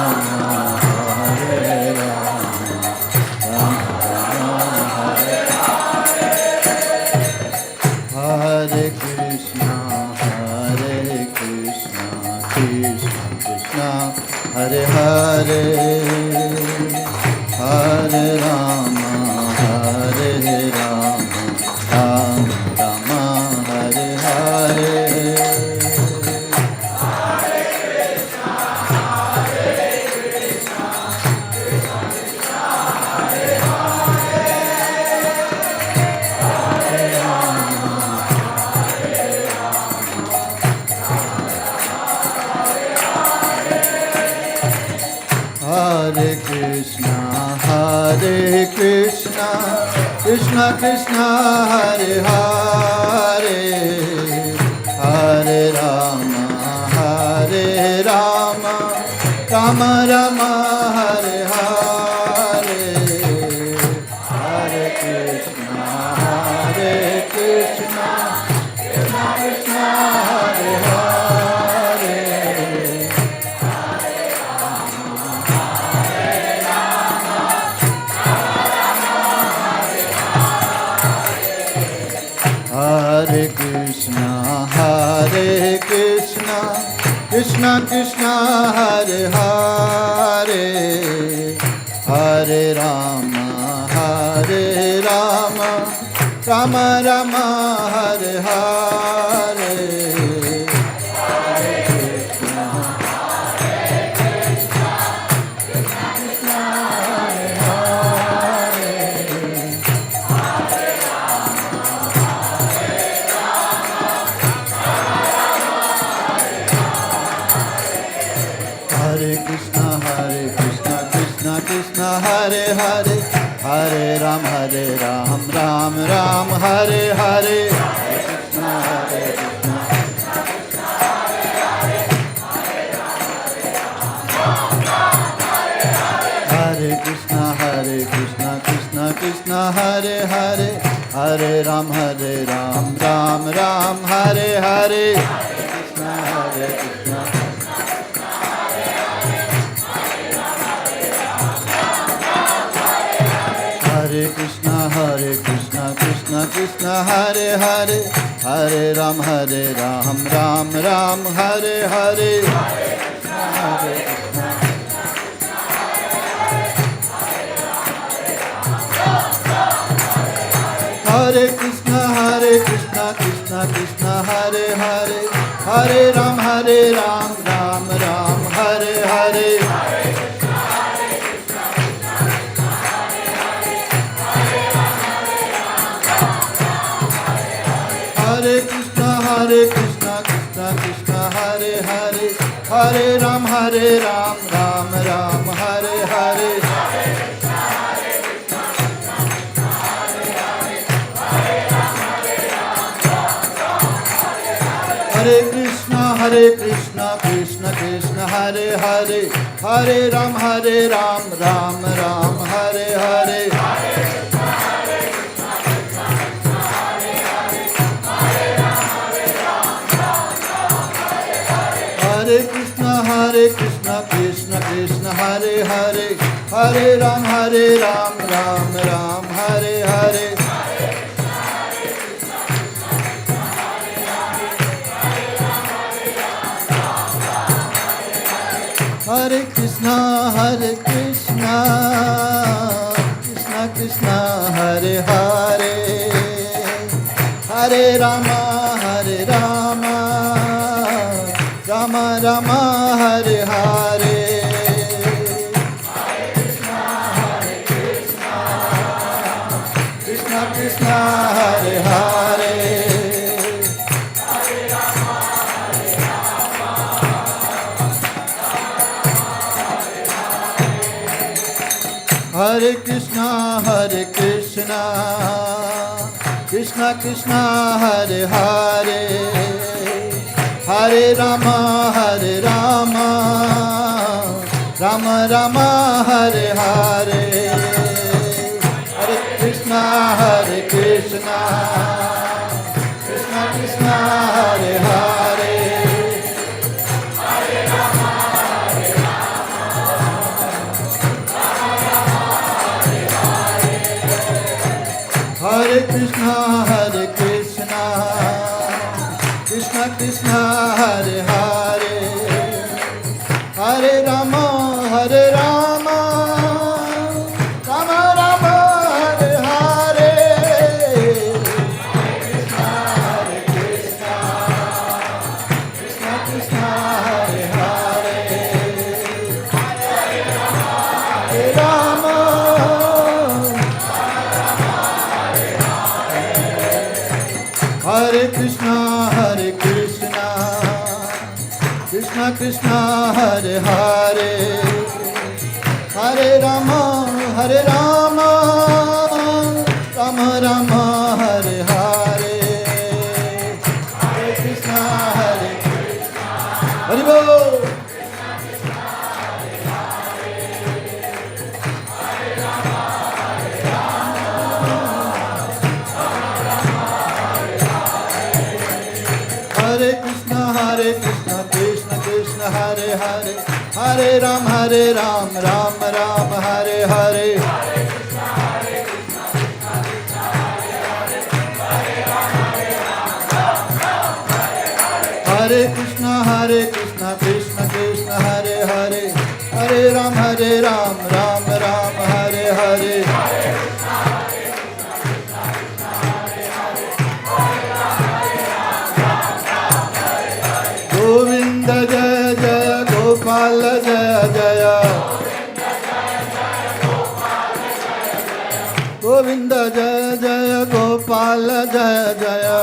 Rama, Hare Rama, Rama Rama, Hare Hare Krishna, Krishna Krishna, Hare Hare. Hare Rama, Hare Rama, Rama Rama, Hare Hare. Hare Krishna, Krishna Krishna, Hare Hare. Hare Rama, Rama Rama, Hare Hare. Hare Krishna, Krishna Krishna, Hare Hare. Hare Krishna, Krishna Krishna, Hare Hare. Hare Rama, Rama Rama, Hare Hare. Hare Krishna, Krishna Krishna, Hare Hare. Hare Krishna, Krishna Krishna, Hare Hare. Hare Ram, Ram Ram, Hare Hare. Hare Krishna, Krishna Krishna, Hare Hare. Hare Ram, Ram Ram, Hare Hare. Hare Krishna, Krishna. Hare Krishna, Krishna Krishna, Hare Hare. Hare Ram, Ram Ram, Hare Hare. Hare Krishna, Krishna. Hare Krishna, Krishna Krishna, Hare Hare. Hare Ram, Ram Ram, Hare Hare. Hare Krishna, Krishna Krishna, Hare Hare. Hare Ram, Ram Ram, Hare Hare. Hare Krishna, Krishna Krishna, Hare Hare. Hare Ram, Ram Ram, Hare Hare. Hare Krishna, Krishna Krishna, Hare Hare. Hare Ram, Ram Ram, Hare Hare. Hare Krishna, Krishna Krishna, Hare Hare, Hare Rama, Rama Rama, Hare Hare. Krishna Krishna, Hare Hare, Hare Krishna, Krishna Krishna, Hare Hare, Hare Rama, Rama Rama, Hare Hare. Hare Krishna, Krishna Krishna, Hare Hare, Hare Krishna, Krishna Krishna, Hare Hare, Hare Rama, Rama Rama, Hare Hare. Hare Krishna, Krishna Krishna, Hare Hare, Hare Rama, Hare Krishna, Krishna Krishna, Hare Hare, Hare Rama, Rama Rama, Hare Hare. Hare Krishna, Hare Bol. Hare Krishna, Krishna Krishna, Hare Hare, Hare Ram, Ram Ram, Hare Hare. Hare Krishna, Krishna Krishna, Hare Hare, Hare Ram, Ram Ram, Hare Hare. Govinda Jaya Jaya, Gopal Jaya Jaya, Govinda Jaya Jaya, Gopal Jaya Jaya,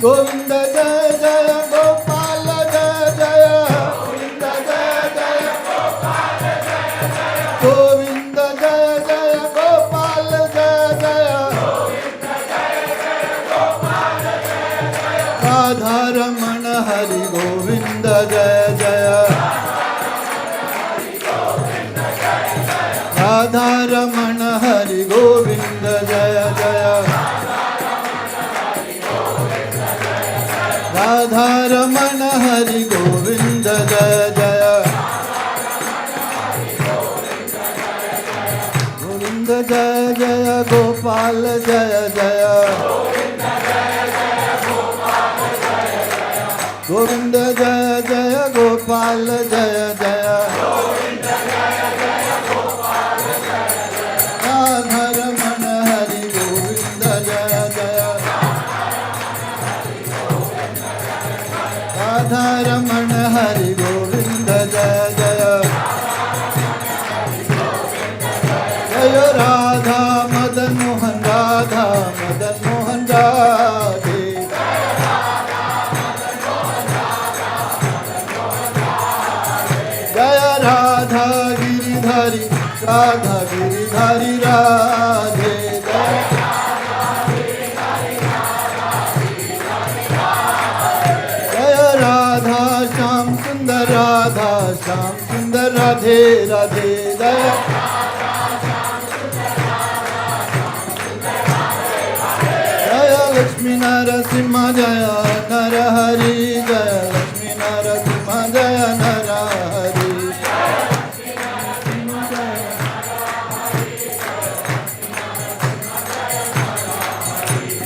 Govinda Jaya Jaya, Gopal Jaya Jaya, Govinda Jaya Jaya, Gopal Jaya Jaya, Radha Ramana Hari Govinda Jaya Jaya, Radha Ramana Hari Govinda Jaya Jaya, Radha Ramana Hari Govinda Jaya Jaya, Govinda Jaya Jaya, Gopal Jaya Jaya, Govinda Jaya Jaya, Gopal Jaya Jaya, Radha Ramana Hari Govinda Jaya Jaya, Radha Ramana Hari Govinda Jaya Jaya, Jaya Radha Madan Mohan, Radha Madan Mohan Radhe, Jaya Radha Giridhari, Radha Giridhari Radhe, Jaya Radha Shyam Sundar, Radha Shyam Sundar Radhe Radhe, Jaya Jaya Lakshmi Narasimha, Jaya Narahari, Jaya Lakshmi Narasimha, Jaya Narahari,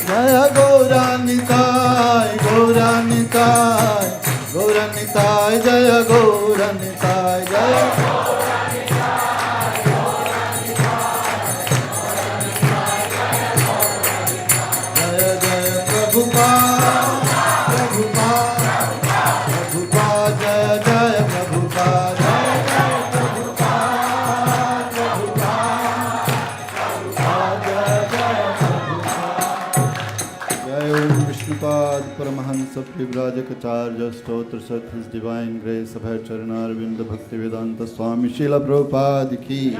Jaya Gauranitai, Gauranitai, Gauranitai, Jaya Gauranitai, Jaya Saprivrajakacarya Stotra Sat His Divine Grace Abhay Charanarvinda Bhaktivedanta Swami Srila Prabhupada ki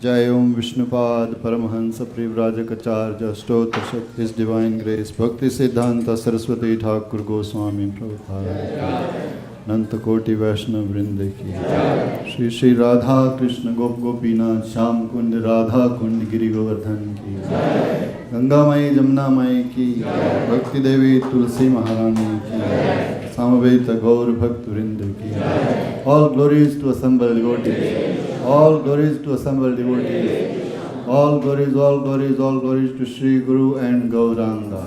Jai Om Vishnupad Paramahansa Privrajakacarya Stotra Sat His Divine Grace Bhakti Siddhanta Saraswati Thakur Goswami Prabhupada Nanta Koti Vaishnav Vrinda ki Shri Shri Radha Krishna Gop Gopinath Sham Kund Radha Kund Giri Govardhan ki Ganga Mai Jamna Mai ki Bhakti Devi Tulsi Maharani ki Samaveta Gaur Bhakt Vrinda ki All glories to assembled devotees. All glories to assembled devotees. All glories, all glories, all glories to Sri Guru and Gauranga.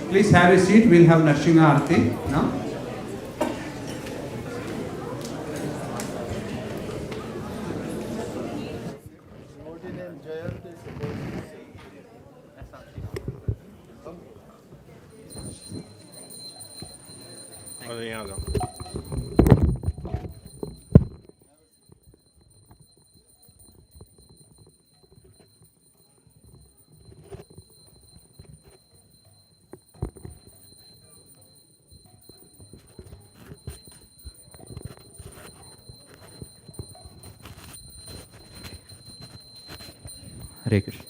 Please have a seat. We'll have Narshinga Arti now. Hare Krishna.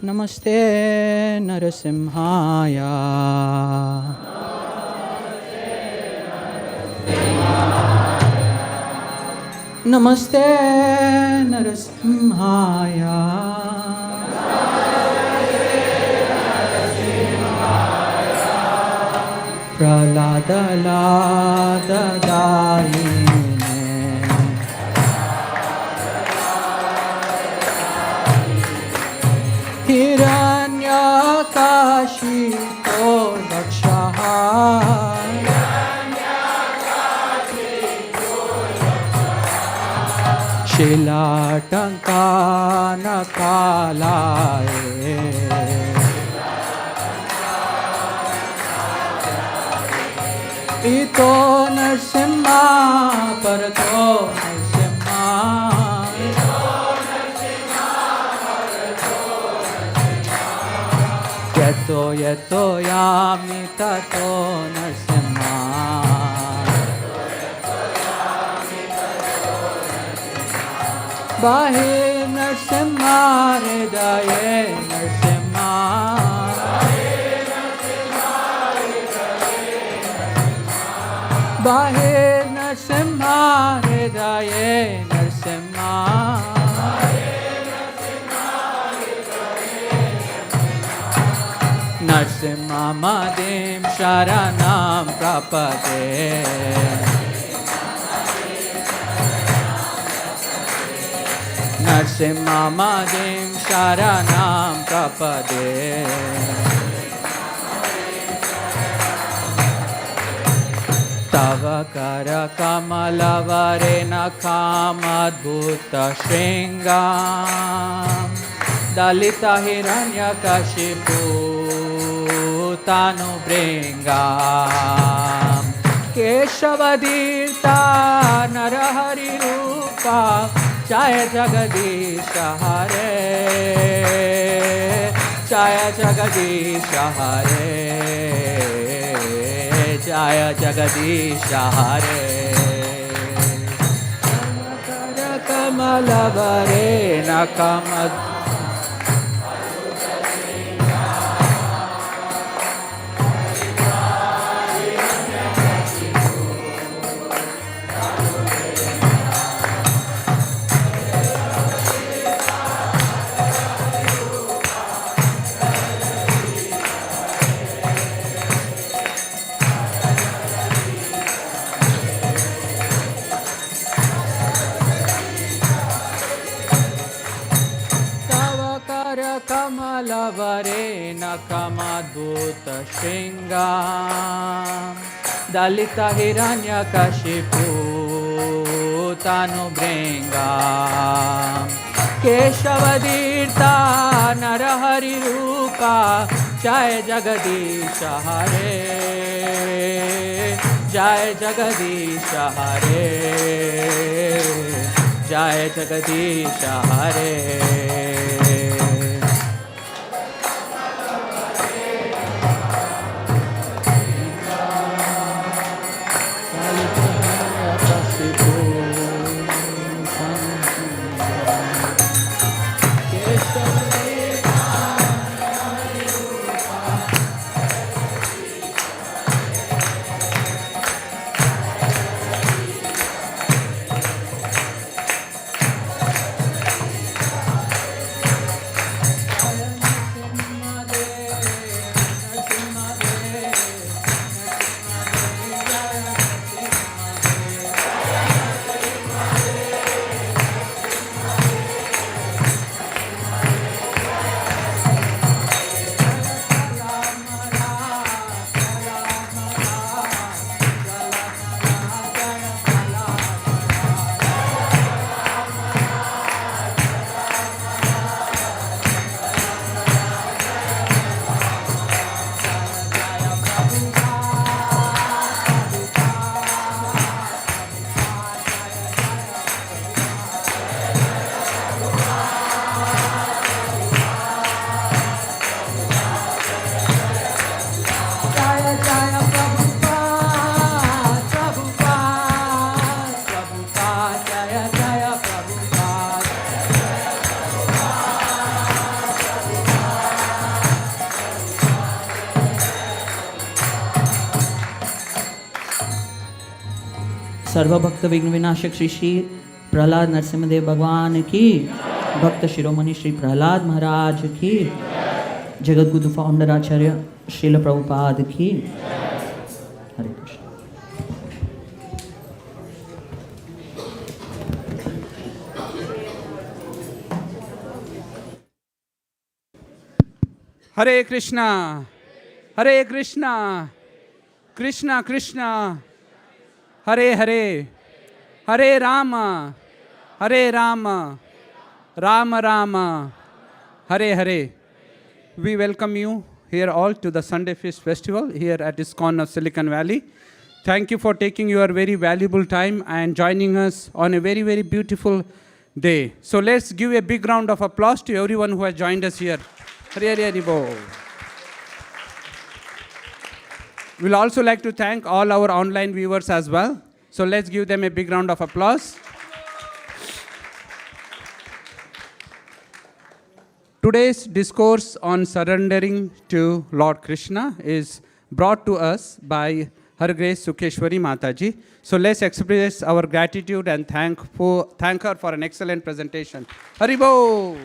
Namaste Narasimhaya. Namaste Narasimhaya. Pralada Lada Dayine Hiranya Kashito Dakshaha Shila Tankana Kalaye Ito Narsimha Parato Narsimha Yeto Yeto Yami Tato Narsimha Bahe Narsimha Hridaye Narsimha Bahe Narsimha Hridaye Narsimha Narsimha Madim Sharanam Prapade Narsimha Madim Sharanam Prapade Tava Kara Kamala Varena Kamadbhuta Shringam Dalita Hiranya Kashipu Tanu Bringam Keshavadita Narahari Rupa Jaya Jagadisha Hare Jaya Jagadisha Hare Jaya Jagadisha Hare Kara Kamala Varena Kamad Shringam Dalita Hiranyakashipu Tanubringam Keshavadirtha Narahari Rupa Jai Jagadisha Hare Jai Jagadisha Hare Jai Jagadisha Hare सर्वभक्त विघ्न विनाशक श्री श्री प्रहलाद नरसिंहदेव भगवान की, भक्त शिरोमणि श्री प्रहलाद महाराज की, Jagat Guru founder आचार्य श्रील प्रभुपाद की। हरे Krishna. Hare Krishna, Hare Krishna, Krishna Krishna, Hare Hare, Hare Rama, Hare Rama, Rama Rama, Hare Hare. We welcome you here all to the Sunday Feast Festival here at ISKCON of Silicon Valley. Thank you for taking your very valuable time and joining us on a very, very beautiful day. So let's give a big round of applause to everyone who has joined us here. Hare Hare Bo. We'll also like to thank all our online viewers as well. So let's give them a big round of applause. Today's discourse on surrendering to Lord Krishna is brought to us by Her Grace Sukhesvari Mataji. So let's express our gratitude and thank her for an excellent presentation. Haribo!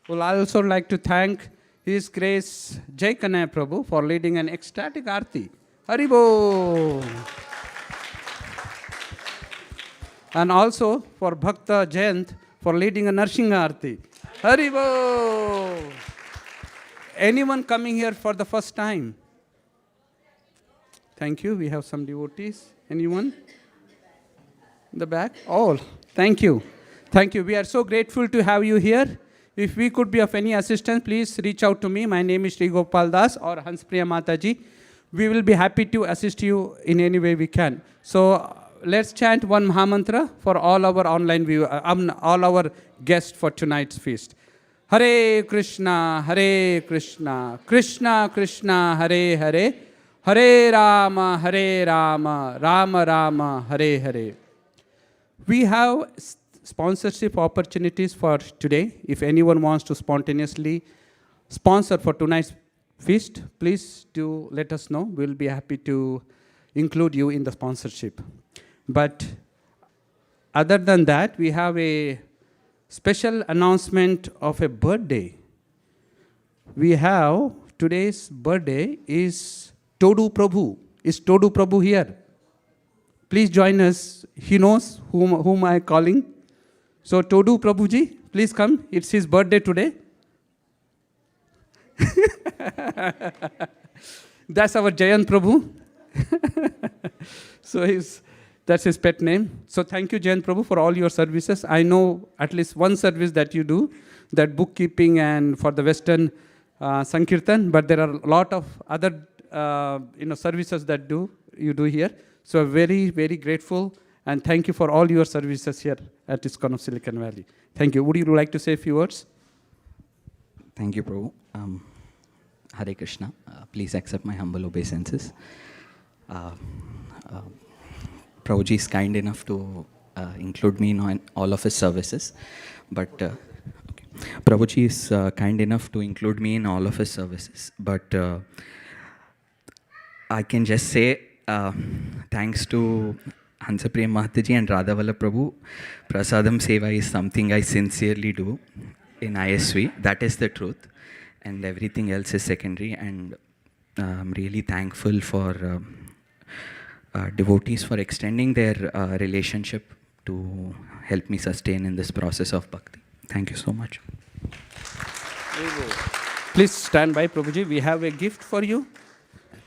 We'll also like to thank His Grace Jai Kanaya Prabhu for leading an ecstatic arti. Haribo! And also for Bhakta Jayant for leading a Narsingha arti. Haribo! Anyone coming here for the first time? Thank you. We have some devotees. Anyone? In the back? All. Thank you. Thank you. We are so grateful to have you here. If we could be of any assistance, please reach out to me. My name is Sri Gopal Das or Hanspriya Mataji. We will be happy to assist you in any way we can. So let's chant one Mahamantra for all our online viewers, all our guests for tonight's feast. Hare Krishna, Krishna Krishna, Hare Hare, Hare Rama, Rama Rama, Hare Hare. We have sponsorship opportunities for today. If anyone wants to spontaneously sponsor for tonight's feast, please do let us know. We'll be happy to include you in the sponsorship. But other than that, we have a special announcement of a birthday. We have today's birthday is Todu Prabhu. Is Todu Prabhu here? Please join us. He knows whom I am calling. So Todu Prabhuji, please come. It's his birthday today. That's our Jayant Prabhu. So that's his pet name. So thank you, Jayant Prabhu, for all your services. I know at least one service that you do, that bookkeeping and for the Western Sankirtan, but there are a lot of other services that you do here. So very, very grateful, and thank you for all your services here at ISKCON of Silicon Valley. Thank you. Would you like to say a few words? Thank you, Prabhu. Hare Krishna. Please accept my humble obeisances. Prabhuji is kind enough to include me in all of his services, but Prabhuji is kind enough to include me in all of his services, but I can just say thanks to Hansapriya Mahataji and Radhavalla Prabhu, Prasadam Seva is something I sincerely do in ISV. That is the truth, and everything else is secondary, and I'm really thankful for devotees for extending their relationship to help me sustain in this process of bhakti. Thank you so much. Please stand by, Prabhuji. We have a gift for you.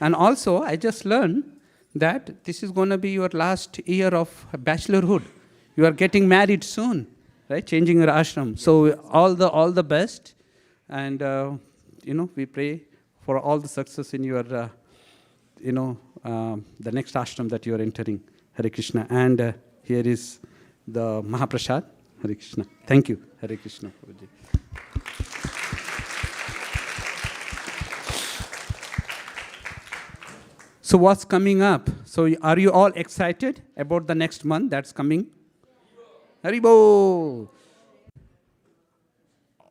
And also, I just learned that this is going to be your last year of bachelorhood. You are getting married soon, right? Changing your ashram. So all the best. And, we pray for all the success in your, the next ashram that you are entering. Hare Krishna. And here is the Mahaprasad. Hare Krishna. Thank you. Hare Krishna, Prabhuji. So what's coming up? So are you all excited about the next month that's coming? Haribo!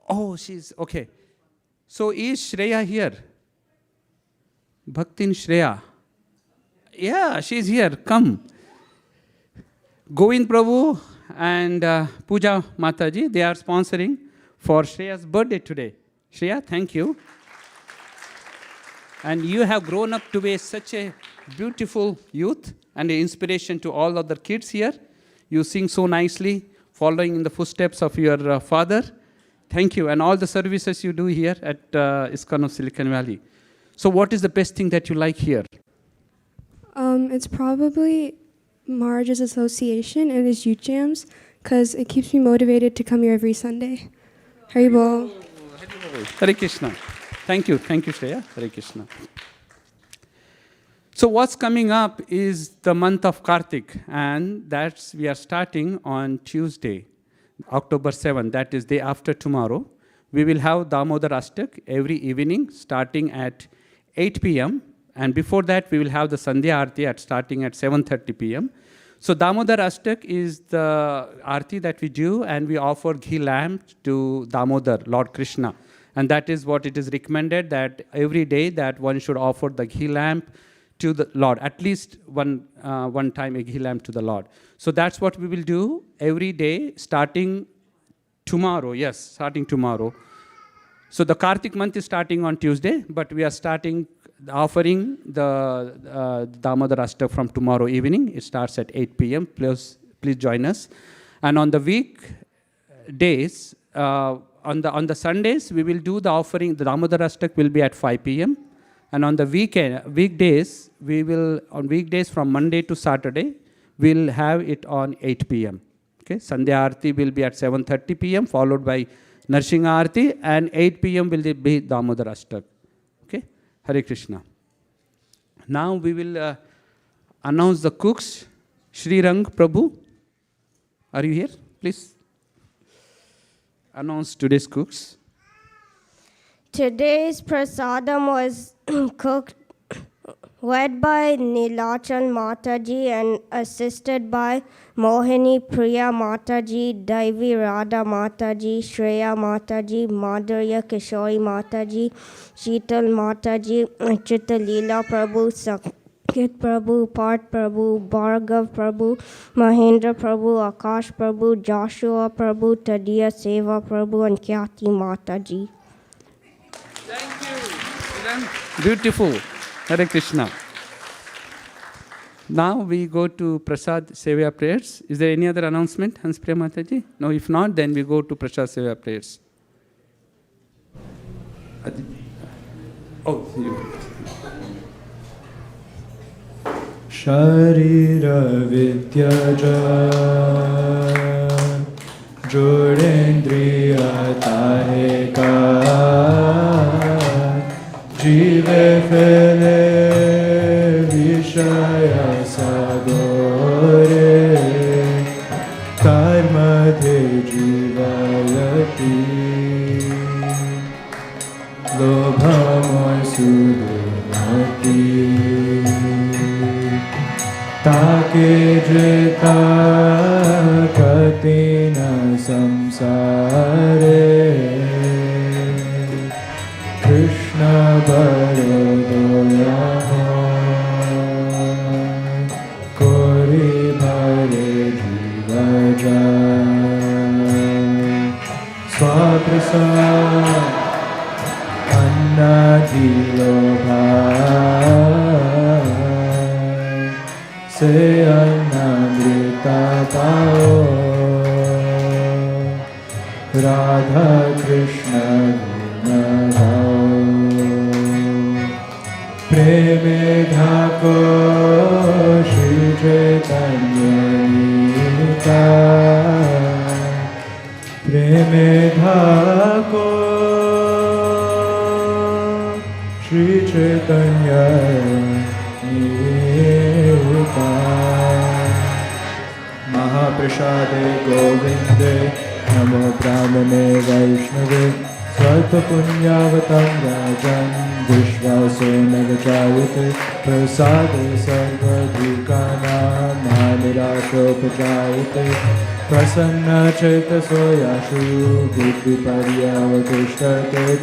Oh, she's okay. So is Shreya here? Bhaktin Shreya. Yeah, she's here. Come. Govind Prabhu and Pooja Mataji, they are sponsoring for Shreya's birthday today. Shreya, thank you. And you have grown up to be such a beautiful youth and an inspiration to all other kids here. You sing so nicely, following in the footsteps of your father. Thank you. And all the services you do here at ISKCON of Silicon Valley. So what is the best thing that you like here? It's probably Maharaj's association and his youth jams, because it keeps me motivated to come here every Sunday. Haribol. Hare Krishna. Thank you, Shreya. Hare Krishna. So what's coming up is the month of Kartik, and we are starting on Tuesday, October 7th, that is day after tomorrow. We will have Damodar Ashtak every evening starting at 8 p.m. And before that, we will have the Sandhya Aarti starting at 7:30 p.m. So Damodar Ashtak is the Aarti that we do, and we offer ghee lamp to Damodar, Lord Krishna. And that is what it is recommended, that every day that one should offer the ghee lamp to the Lord, at least one time a ghee lamp to the Lord. So that's what we will do every day starting tomorrow. Yes, starting tomorrow. So the Kartik month is starting on Tuesday, but we are offering the Damodar Ashtak from tomorrow evening. It starts at 8 p.m. Please join us. And on the weekdays, on the Sundays, we will do the offering. The Damodar Ashtak will be at 5 p.m. And on the weekdays, on weekdays from Monday to Saturday, we'll have it on 8 p.m. Okay, Sandhya Aarti will be at 7:30 p.m. followed by Narsingha Aarti, and 8 p.m. will be Damodar Ashtak. Okay, Hare Krishna. Now we will announce the cooks. Shri Rang Prabhu, are you here? Please announce today's cooks. Today's prasadam was cooked, led by Nilachal Mataji and assisted by Mohini Priya Mataji, Devi Radha Mataji, Shreya Mataji, Madhurya Kishori Mataji, Sheetal Mataji, Chita Leela Prabhu, Sakit Prabhu, Part Prabhu, Bhargav Prabhu, Mahendra Prabhu, Akash Prabhu, Joshua Prabhu, Tadiya Seva Prabhu, and Kyati Mataji. Beautiful. Hare Krishna. Now we go to Prasad Sevya prayers. Is there any other announcement, Hanspriya Mataji? No, if not, then we go to Prasad Sevya prayers. Oh, you. शरीर विद्यज जोड़ेन्द्रिय ताहेका जीवे फैले विषय सागोरे तार मध्य जीवयति लोभमय सुदुर्मति ताके जेता कति न संसारे कृष्ण बड़ो दया कोरी भरे जीव स्वाप्रसाद अन्न दिलो से अन्नमृता पाओ राधा कृष्ण गुण गाओ प्रेमे ढाको श्री चैतन्य नीता प्रेमे ढाको श्री चैतन्य महाप्रसादे गोविंदे नमो ब्राह्मणे वैष्णवे स्वल्पपुण्यावतं राजन् विश्वासो न विचार्यते प्रसादे सर्वभूतानां नानिराशोपजायते प्रसन्नचेतसो याशु बुद्धिपर्यवतिष्ठते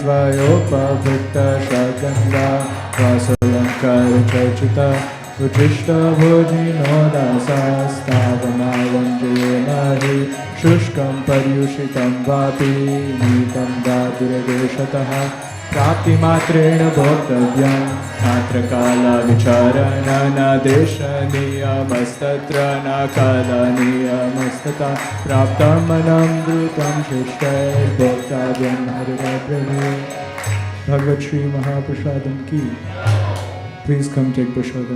त्वयोपभुक्तशाकन्दा वासोऽलङ्कारचर्चिता उच्छिष्टभोजिनो दासास्तावनावञ्जयेन हि शुष्कं पर्युषितं वापि नीतं दातुर्देशतः प्राप्तिमात्रेण भोक्तव्यं नात्र कालविचारण न देशनियमस्तत्र न कालनियमस्तथा प्राप्तं मनं द्रुतं शिष्टैर्भोक्तव्यं हरिप्रभु भगवत श्री महाप्रसादम की. Please come take prashadam.